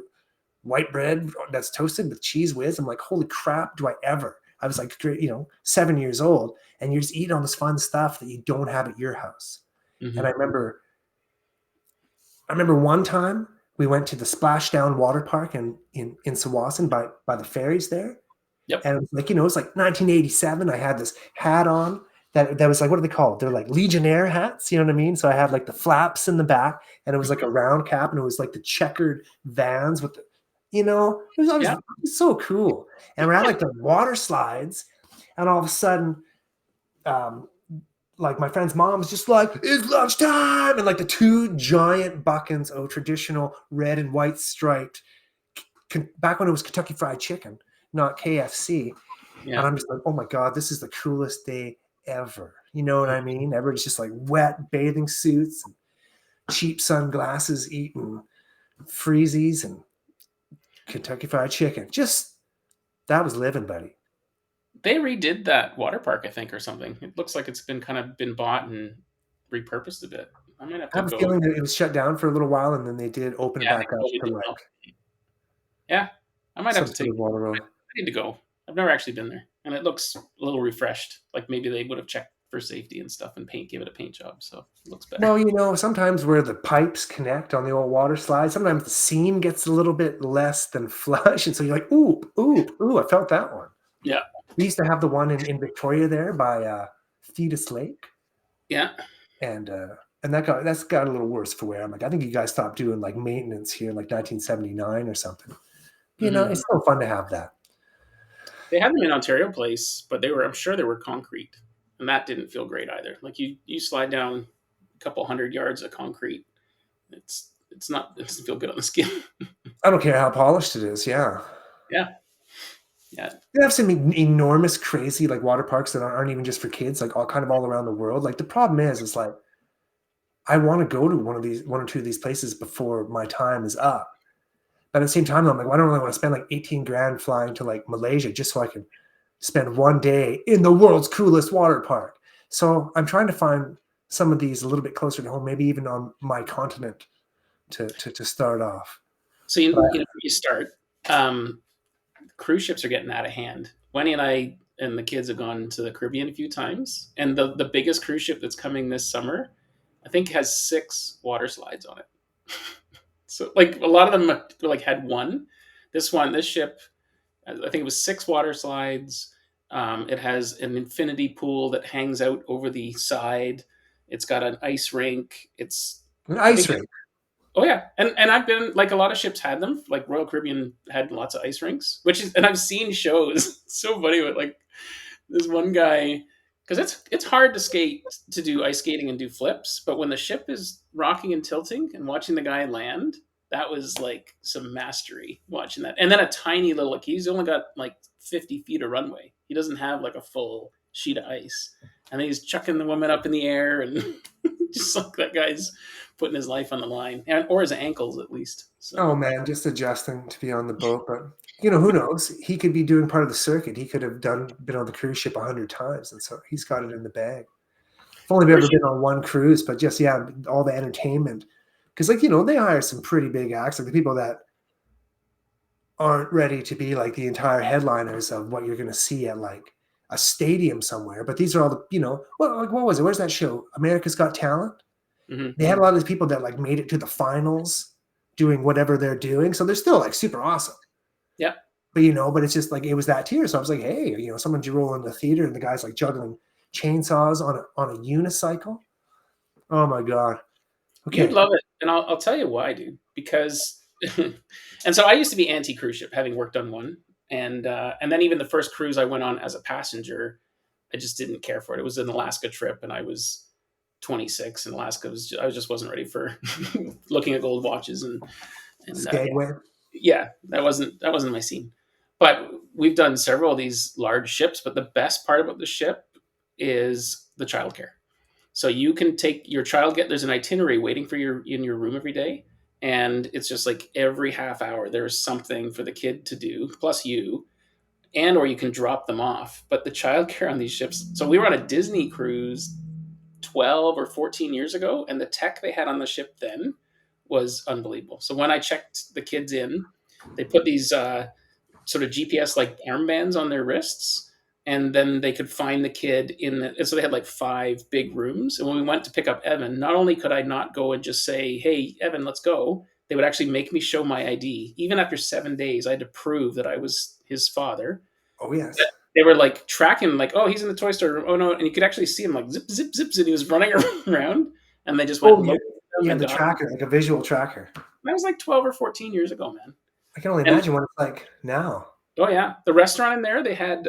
white bread that's toasted with cheese whiz?" I'm like, "Holy crap, do I ever?" I was like, 7 years old, and you're just eating all this fun stuff that you don't have at your house. And Hmm. I remember one time we went to the Splashdown Water Park in Sawasan by the ferries there. Yep. And it was like, it's like 1987. I had this hat on that was like, what are they called? They're like Legionnaire hats, you know what I mean? So I had like the flaps in the back, and it was like a round cap, and it was like the checkered vans with the, Yeah. it was so cool. And we're at like the water slides, and all of a sudden, um, like my friend's mom was just like, "It's lunchtime," and like the two giant buckets of traditional red and white striped, back when it was Kentucky Fried Chicken, not KFC. And Yeah. I'm just like, oh my God, this is the coolest day ever. You know what I mean? Everybody's just like wet bathing suits and cheap sunglasses, eating freezies and Kentucky Fried Chicken. Just, that was living, buddy. They redid that water park, I think, or something. It looks like it's been kind of been bought and repurposed a bit. I might have I to have a go. feeling that it was shut down for a little while, and then they did open it Yeah, I back think up COVID to did like well. Yeah, I might have some to sort take. of water I road. need to go. I've never actually been there, and it looks a little refreshed. Like maybe they would have checked for safety and stuff and give it a paint job, so it looks better. Well, sometimes where the pipes connect on the old water slide, sometimes the seam gets a little bit less than flush. And so you're like, oop, oop, ooh, I felt that one. Yeah, We used to have the one in Victoria there by Thetis Lake. yeah. And that's got a little worse for wear. I'm like, I think you guys stopped doing like maintenance here in like 1979 or something. Hmm. It's still fun to have that. They had them in Ontario Place, but they were. I'm sure they were concrete, and that didn't feel great either. Like you slide down a couple hundred yards of concrete. It's not. It doesn't feel good on the skin. I don't care how polished it is. Yeah. Yeah, yeah. They have some enormous, crazy like water parks that aren't even just for kids, like all around the world. Like the problem is like I want to go to one or two of these places before my time is up. But at the same time, I'm like, well, I don't really want to spend like 18 grand flying to like Malaysia just so I can spend one day in the world's coolest water park. So I'm trying to find some of these a little bit closer to home, maybe even on my continent to start off. So But you start. Um, Cruise ships are getting out of hand. Wendy and I and the kids have gone to the Caribbean a few times, and the biggest cruise ship that's coming this summer, I think, has 6 water slides on it. So like a lot of them like had one. This ship, I think it was 6 water slides. It has an infinity pool that hangs out over the side. It's got an ice rink. an I ice think rink. Oh yeah, and I've been like a lot of ships had them. Like Royal Caribbean had lots of ice rinks, which is and I've seen shows. It's so funny with like this one guy because it's hard to skate to do ice skating and do flips, but when the ship is rocking and tilting and watching the guy land, that was like some mastery watching that. And then a tiny little like he's only got like 50 feet of runway. He doesn't have like a full sheet of ice, and then he's chucking the woman up in the air and just like that guy's putting his life on the line, or his ankles at least. Oh So man, just adjusting to be on the boat. But who knows? He could be doing part of the circuit. He could have been on the cruise ship 100 times, and so he's got it in the bag. I've only cruise ever been ship, on one cruise, but just yeah, all the entertainment. Because, like, you know, they hire some pretty big acts, like the people that aren't ready to be like the entire headliners of what you're going to see at like a stadium somewhere. But these are all the, you know, like, what was it? Where's that show? America's Got Talent. Mm-hmm. They had a lot of these people that like made it to the finals doing whatever they're doing. So they're still like super awesome. Yeah. But, you know, but it's just like, it was that tier. So I was like, hey, you know, someone you roll in the theater and the guy's like juggling chainsaws on a unicycle. Oh my God. You'd Okay. love it, and I'll tell you why, dude. Because, and so I used to be anti cruise ship, having worked on one, and then even the first cruise I went on as a passenger, I just didn't care for it. It was an Alaska trip, and I was 26, and Alaska was I just wasn't ready for looking at gold watches and Skagway. yeah, that wasn't my scene. But we've done several of these large ships, but the best part about the ship is the childcare. So you can take your child, get there's an itinerary waiting for you in your room every day, and it's just like every half hour there's something for the kid to do plus you, and or you can drop them off. But the childcare on these ships. So we were on a Disney cruise 12 or 14 years ago, and the tech they had on the ship then was unbelievable. So when I checked the kids in, they put these sort of GPS like armbands on their wrists, and then they could find the kid in the. And so they had like 5 big rooms. And when we went to pick up Evan, not only could I not go and just say, "Hey, Evan, let's go," they would actually make me show my ID. Even after 7 days, I had to prove that I was his father. Oh, yes. They were like tracking, like, "Oh, he's in the toy store room. Oh no!" And you could actually see him like zip, zip, zips, and he was running around. And they just went Oh, low you and have the got him. tracker, like a visual tracker. That was like 12 or 14 years ago, man. I can only And imagine what it's like now. oh yeah, the restaurant in there, they had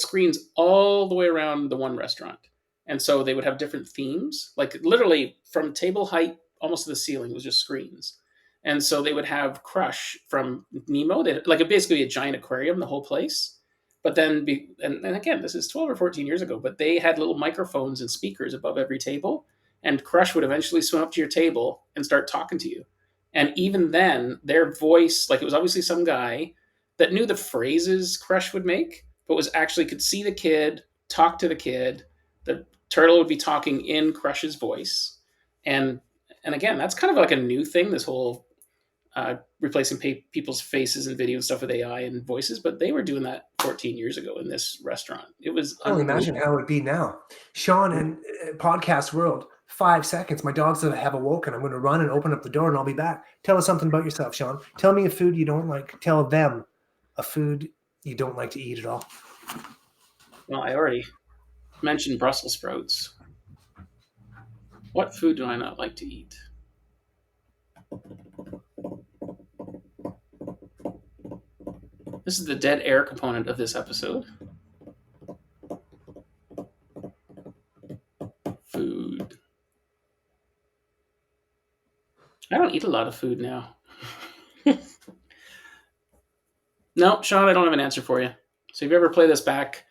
screens all the way around the one restaurant. And so they would have different themes, like literally from table height almost to the ceiling was just screens. And so they would have Crush from Nemo, they like basically a giant aquarium, the whole place. But then, and again, this is 12 or 14 years ago, but they had little microphones and speakers above every table. And Crush would eventually swim up to your table and start talking to you. And even then, their voice, like it was obviously some guy that knew the phrases Crush would make, but was actually could see the kid, talk to the kid. The turtle would be talking in Crush's voice, and and again, that's kind of like a new thing. This whole replacing people's faces and video and stuff with AI and voices, but they were doing that 14 years ago in this restaurant. It was I can only imagine unbelievable. how it would be now. Sean and podcast world, 5 seconds. My dogs have awoken. I'm going to run and open up the door and I'll be back. Tell us something about yourself, Sean. Tell me a food you don't like. Tell them a food you don't like to eat at all. Well, I already mentioned Brussels sprouts. What food do I not like to eat? This is the dead air component of this episode. Food. I don't eat a lot of food now. No, Sean, I don't have an answer for you. So if you ever play this back,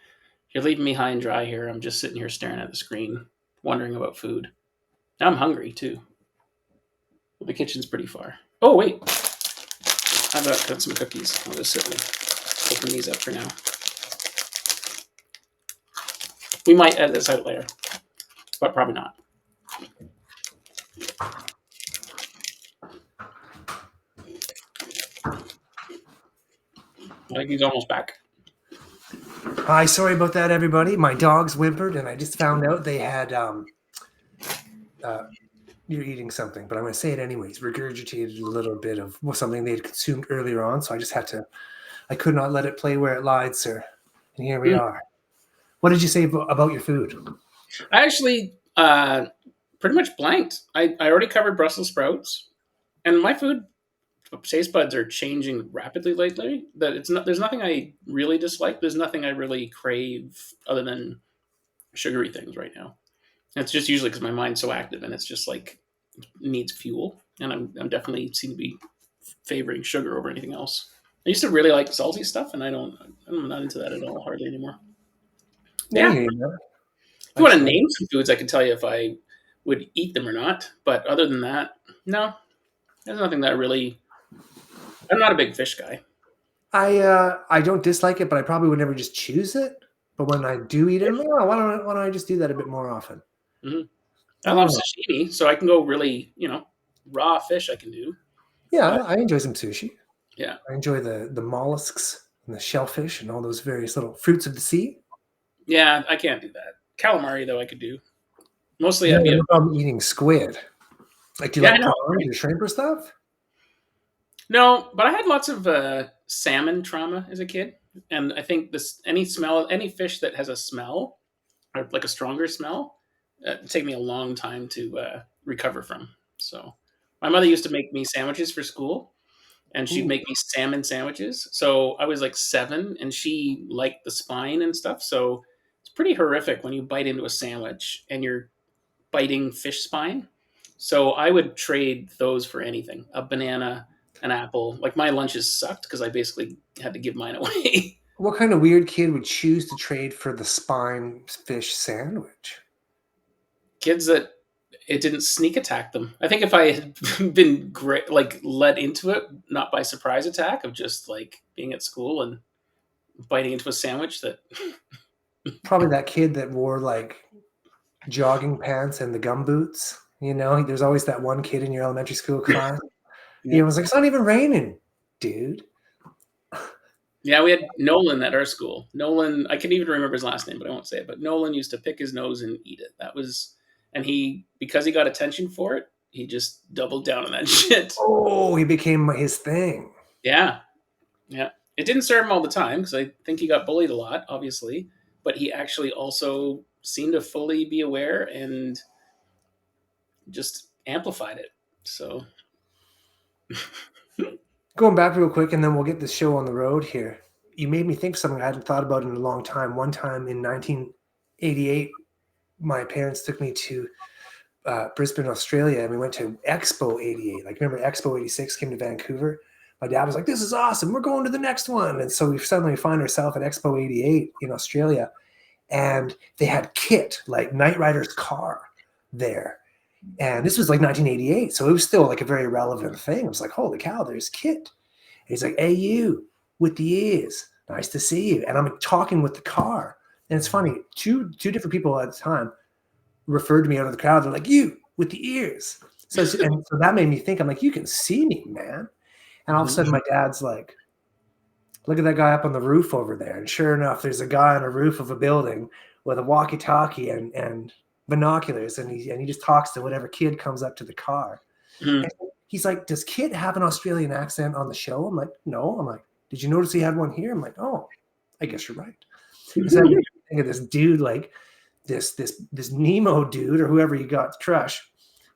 you're leaving me high and dry here. I'm just sitting here staring at the screen, wondering about food. Now I'm hungry too. The kitchen's pretty far. Oh wait, I've got some cookies. I'll just sit and open these up for now. We might edit this out later, but probably not. I think he's almost back. Hi, sorry about that, everybody. My dogs whimpered, and I just found out they had you're eating something, but I'm going to say it anyways. Regurgitated a little bit of something they had consumed earlier on, so I could not let it play where it lied, sir. And here we are. What did you say about your food? I actually pretty much blanked. I already covered Brussels sprouts, and my food taste buds are changing rapidly lately. That it's not. There's nothing I really dislike. There's nothing I really crave other than sugary things right now. And it's just usually because my mind's so active and it's just like needs fuel. And I'm definitely seem to be favoring sugar over anything else. I used to really like salty stuff, and I'm not into that at all hardly anymore. Yeah, Yeah, yeah, if yeah. you want to Excellent. name some foods, I can tell you if I would eat them or not. But other than that, no, there's nothing that really. I'm not a big fish guy. I don't dislike it, but I probably would never just choose it. But when I do eat it, I'm like, oh, why don't I just do that a bit more often? Mm-hmm. I love Oh, sashimi, so I can go really, raw fish I can do. yeah, But I enjoy some sushi. yeah, I enjoy the mollusks and the shellfish and all those various little fruits of the sea. yeah, I can't do that. Calamari though I could do. Mostly You I'd don't be have a no problem eating squid. Like, do you yeah, I like know, prawns right? or shrimp or stuff? No, but I had lots of salmon trauma as a kid, and I think this any fish that has a smell or like a stronger smell, it'd take me a long time to recover from. So my mother used to make me sandwiches for school, and she'd Ooh. make me salmon sandwiches. So I was like 7, and she liked the spine and stuff. So it's pretty horrific when you bite into a sandwich and you're biting fish spine. So I would trade those for anything, a banana, an apple. Like my lunches sucked because I basically had to give mine away. What kind of weird kid would choose to trade for the spine fish sandwich? Kids that it didn't sneak attack them. I think if I had been great, like led into it, not by surprise attack of just like being at school and biting into a sandwich that Probably that kid that wore like jogging pants and the gum boots. You know, there's always that one kid in your elementary school class. yeah. He was like, "It's not even raining, dude." Yeah, we had Nolan at our school. Nolan, I can even remember his last name, but I won't say it. But Nolan used to pick his nose and eat it. That was, and he, because he got attention for it, he just doubled down on that shit. Oh, he became his thing. Yeah, yeah. It didn't serve him all the time because I think he got bullied a lot, obviously. But he actually also seemed to fully be aware and just amplified it. So, Going back real quick, and then we'll get the show on the road here. You made me think of something I hadn't thought about in a long time. One time in 1988, my parents took me to Brisbane, Australia, and we went to Expo 88. Like, remember Expo 86 came to Vancouver? My dad was like, "This is awesome. We're going to the next one." And so we suddenly find ourselves at Expo 88 in Australia, and they had Kit, like Knight Rider's car, there. And this was like 1988, so it was still like a very relevant thing. I was like, "Holy cow, there's Kit." And he's like, "Hey, you with the ears, nice to see you." And I'm talking with the car, and it's funny. Two different people at the time referred to me out of the crowd. They're like, "You with the ears." So that made me think. I'm like, "You can see me, man." And all of a sudden, my dad's like, "Look at that guy up on the roof over there." And sure enough, there's a guy on a roof of a building with a walkie-talkie and binoculars, and he just talks to whatever kid comes up to the car. mhm. And he's like, "Does Kid have an Australian accent on the show?" I'm like, "No." I'm like, "Did you notice he had one here?" I'm like, "Oh, I guess you're right." And so I think of this dude, like this Nemo dude or whoever you got to crush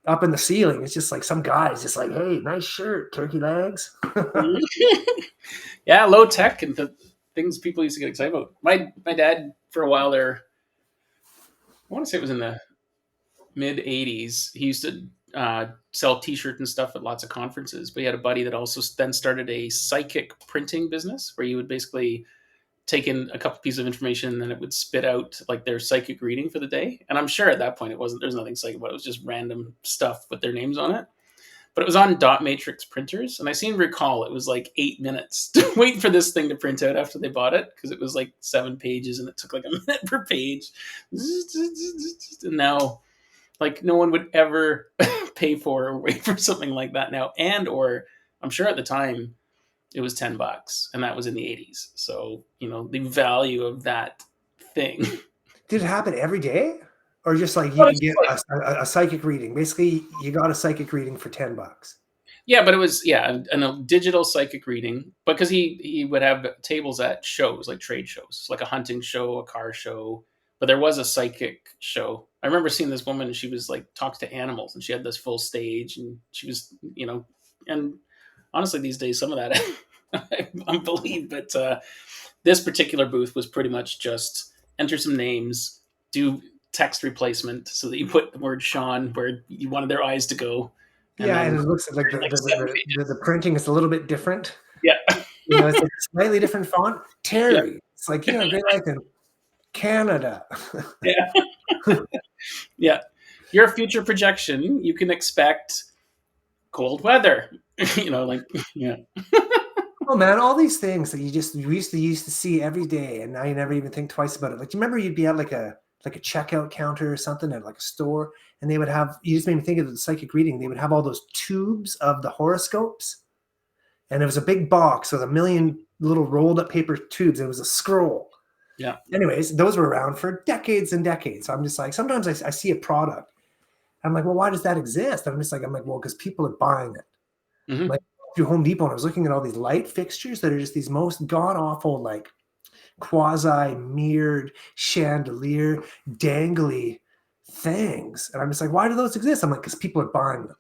up in the ceiling. It's just like some guy's just like, "Hey, nice shirt, turkey legs." Yeah, low tech and the things people used to get excited about. My dad for a while there, I want to say it was in the mid '80s. He used to sell T-shirts and stuff at lots of conferences. But he had a buddy that also then started a psychic printing business where you would basically take in a couple pieces of information and then it would spit out like their psychic reading for the day. And I'm sure at that point it wasn't. There's nothing psychic about it. It was just random stuff with their names on it. But it was on dot matrix printers, and I seem to recall it was like 8 minutes to wait for this thing to print out after they bought it because it was like 7 pages and it took like a minute per page. And now, like, no one would ever pay for or wait for something like that now. And or I'm sure at the time it was $10, and that was in the '80s. So the value of that thing. Did it happen every day, or just like you Well, could it's get like a psychic reading? Basically, you got a psychic reading for $10. yeah, but it was a digital psychic reading because he would have tables at shows like trade shows, like a hunting show, a car show. But there was a psychic show. I remember seeing this woman. She was like talks to animals, and she had this full stage, and she was and honestly, these days some of that I believe, but this particular booth was pretty much just enter some names, do text replacement so that you put the word Sean where you wanted their eyes to go, and Yeah, and then it looks like like 7 pages. the printing is a little bit different. Yeah, You know, it's like a slightly different font. yeah, Terry. It's like, "You have a great life in Canada." yeah, yeah. Your future projection, you can expect cold weather. Like yeah, Oh man, all these things that you used to see every day, and now you never even think twice about it. Like, do you remember you'd be at like a like a checkout counter or something at like a store, and they would have, you just made me think of the psychic reading. They would have all those tubes of the horoscopes, and it was a big box with a million little rolled up paper tubes. It was a scroll. Yeah. Anyways, those were around for decades and decades. So I'm just like, sometimes I see a product. I'm like, well, why does that exist? I'm like, well, because people are buying it. Mm-hmm. Like through Home Depot, and I was looking at all these light fixtures that are just these most god awful, like quasi mirrored chandelier dangly things. And I'm just like, why do those exist? I'm like, because people are buying them.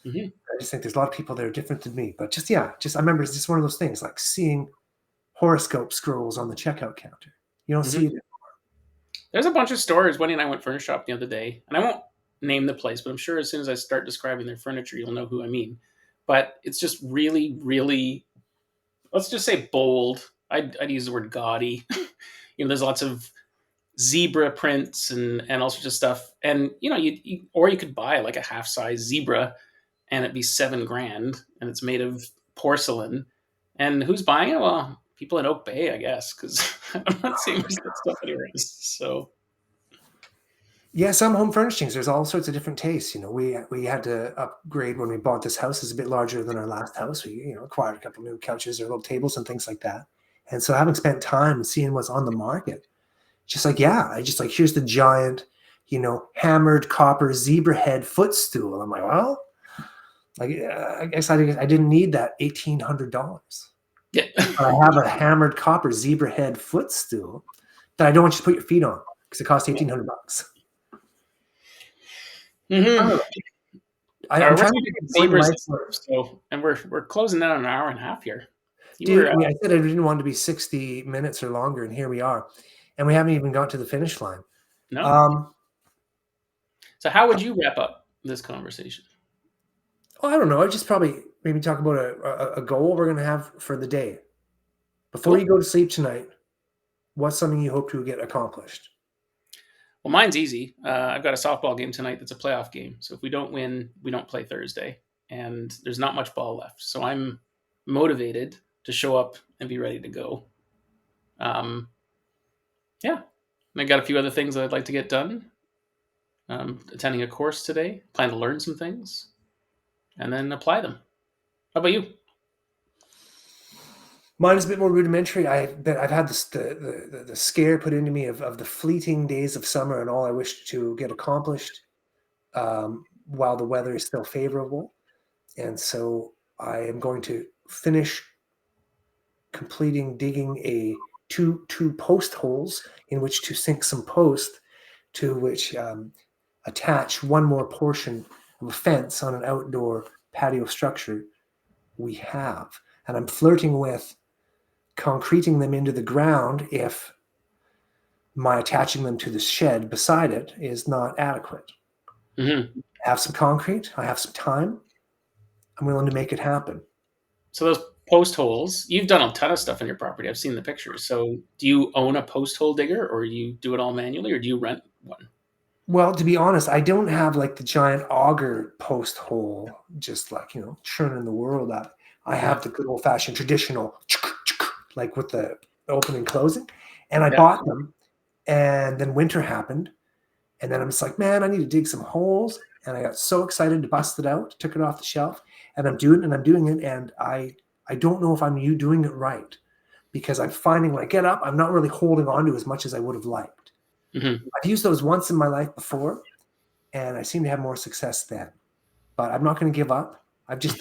Mm-hmm. I just think there's a lot of people that are different than me. But just I remember it's just one of those things, like seeing horoscope scrolls on the checkout counter. You don't see it. There's a bunch of stores. Wendy and I went furniture shop the other day, and I won't name the place, but I'm sure as soon as I start describing their furniture, you'll know who I mean. But it's just really, really, let's just say bold. I'd use the word gaudy. There's lots of zebra prints and all sorts of stuff. And you could buy like a half size zebra, and it'd be $7,000, and it's made of porcelain. And who's buying it? Well, people in Oak Bay, I guess, because I'm not seeing that stuff anywhere else. So yeah, some home furnishings, there's all sorts of different tastes. We had to upgrade when we bought this house. It's a bit larger than our last house. We acquired a couple new couches or little tables and things like that. And so having spent time seeing what's on the market, just like, here's the giant, hammered copper zebra head footstool. I'm like, well, I guess I didn't need that $1,800. yeah. I have a hammered copper zebra head footstool that I don't want you to put your feet on because it costs $1,800. Mm-hmm. I'm trying to get zebras, and we're closing down an hour and a half here. Dude, I said I didn't want to be 60 minutes or longer, and here we are, and we haven't even got to the finish line. No. So how would you wrap up this conversation? Oh, I don't know. I'd just probably maybe talk about a goal we're going to have for the day. Before you go to sleep tonight, what's something you hope to get accomplished? Well, mine's easy. I've got a softball game tonight that's a playoff game. So if we don't win, we don't play Thursday. And there's not much ball left. So I'm motivated to show up and be ready to go. Yeah. And I got a few other things that I'd like to get done. Attending a course today. Plan to learn some things. And then apply them. How about you? Mine is a bit more rudimentary. I've had the scare put into me of the fleeting days of summer and all I wish to get accomplished while the weather is still favorable. And so I am going to finish completing digging two post holes in which to sink some post, to which attach one more portion of a fence on an outdoor patio structure we have. And I'm flirting with concreting them into the ground if my attaching them to the shed beside it is not adequate. Mm-hmm. I have some concrete. I have some time. I'm willing to make it happen. So those post holes, you've done a ton of stuff in your property. I've seen the pictures. So do you own a post hole digger, or you do it all manually, or do you rent one? Well, to be honest, I don't have like the giant auger post hole, just like, churning the world up. I have the good old fashioned traditional, like with the open and closing. And I bought them, and then winter happened. And then I'm just like, man, I need to dig some holes. And I got so excited to bust it out, took it off the shelf, and I'm doing it. And I don't know if I'm doing it right, because I'm finding when I get up, I'm not really holding on to as much as I would have liked. Mm-hmm. I've used those once in my life before, and I seem to have more success then. But I'm not going to give up. I've just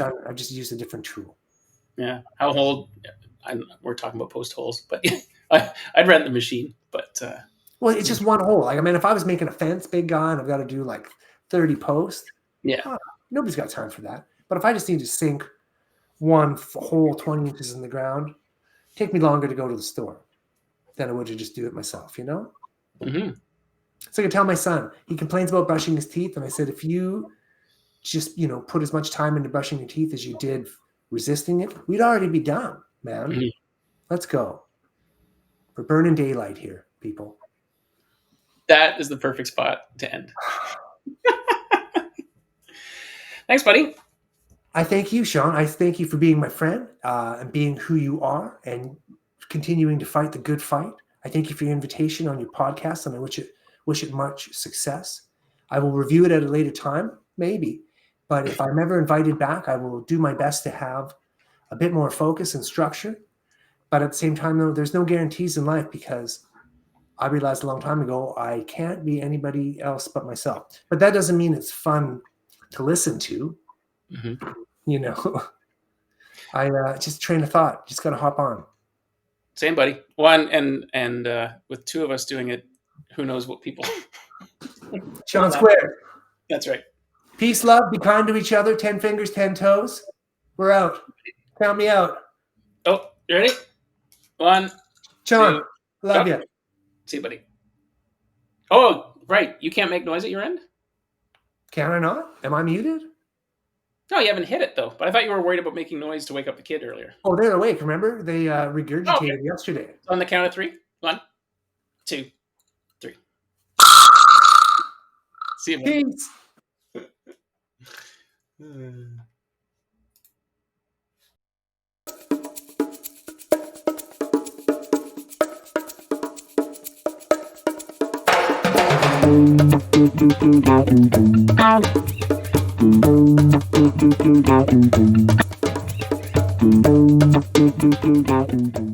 used a different tool. Yeah. How old? We're talking about post holes, but I'd rent the machine. But well, it's just one hole. Like, I mean, if I was making a fence, big guy, and I've got to do like 30 posts, nobody's got time for that. But if I just need to sink one hole 20 inches in the ground, take me longer to go to the store than it would to just do it myself, Mm-hmm. So I can tell my son, he complains about brushing his teeth. And I said, if you just, put as much time into brushing your teeth as you did resisting it, we'd already be done, man. Mm-hmm. Let's go. We're burning daylight here, people. That is the perfect spot to end. Thanks, buddy. I thank you, Sean. I thank you for being my friend and being who you are and continuing to fight the good fight. I thank you for your invitation on your podcast, and I wish it much success. I will review it at a later time, maybe. But if I'm ever invited back, I will do my best to have a bit more focus and structure. But at the same time, though, there's no guarantees in life, because I realized a long time ago I can't be anybody else but myself. But that doesn't mean it's fun to listen to. Mm-hmm. You know, I just train of thought. Just got to hop on. Same, buddy. One and with two of us doing it, who knows what people. Sean Square. That's right. Peace, love, be kind to each other. 10 fingers, 10 toes. We're out. Count me out. Oh, you ready? 1, Sean, 2, love go. you. See you, buddy. Oh, right. You can't make noise at your end? Can I not? Am I muted? No, you haven't hit it, though. But I thought you were worried about making noise to wake up the kid earlier. Oh, they're awake. Remember? They regurgitated yesterday. On the count of 3. 1, 2, 3. See you, buddy. Peace. Thank you.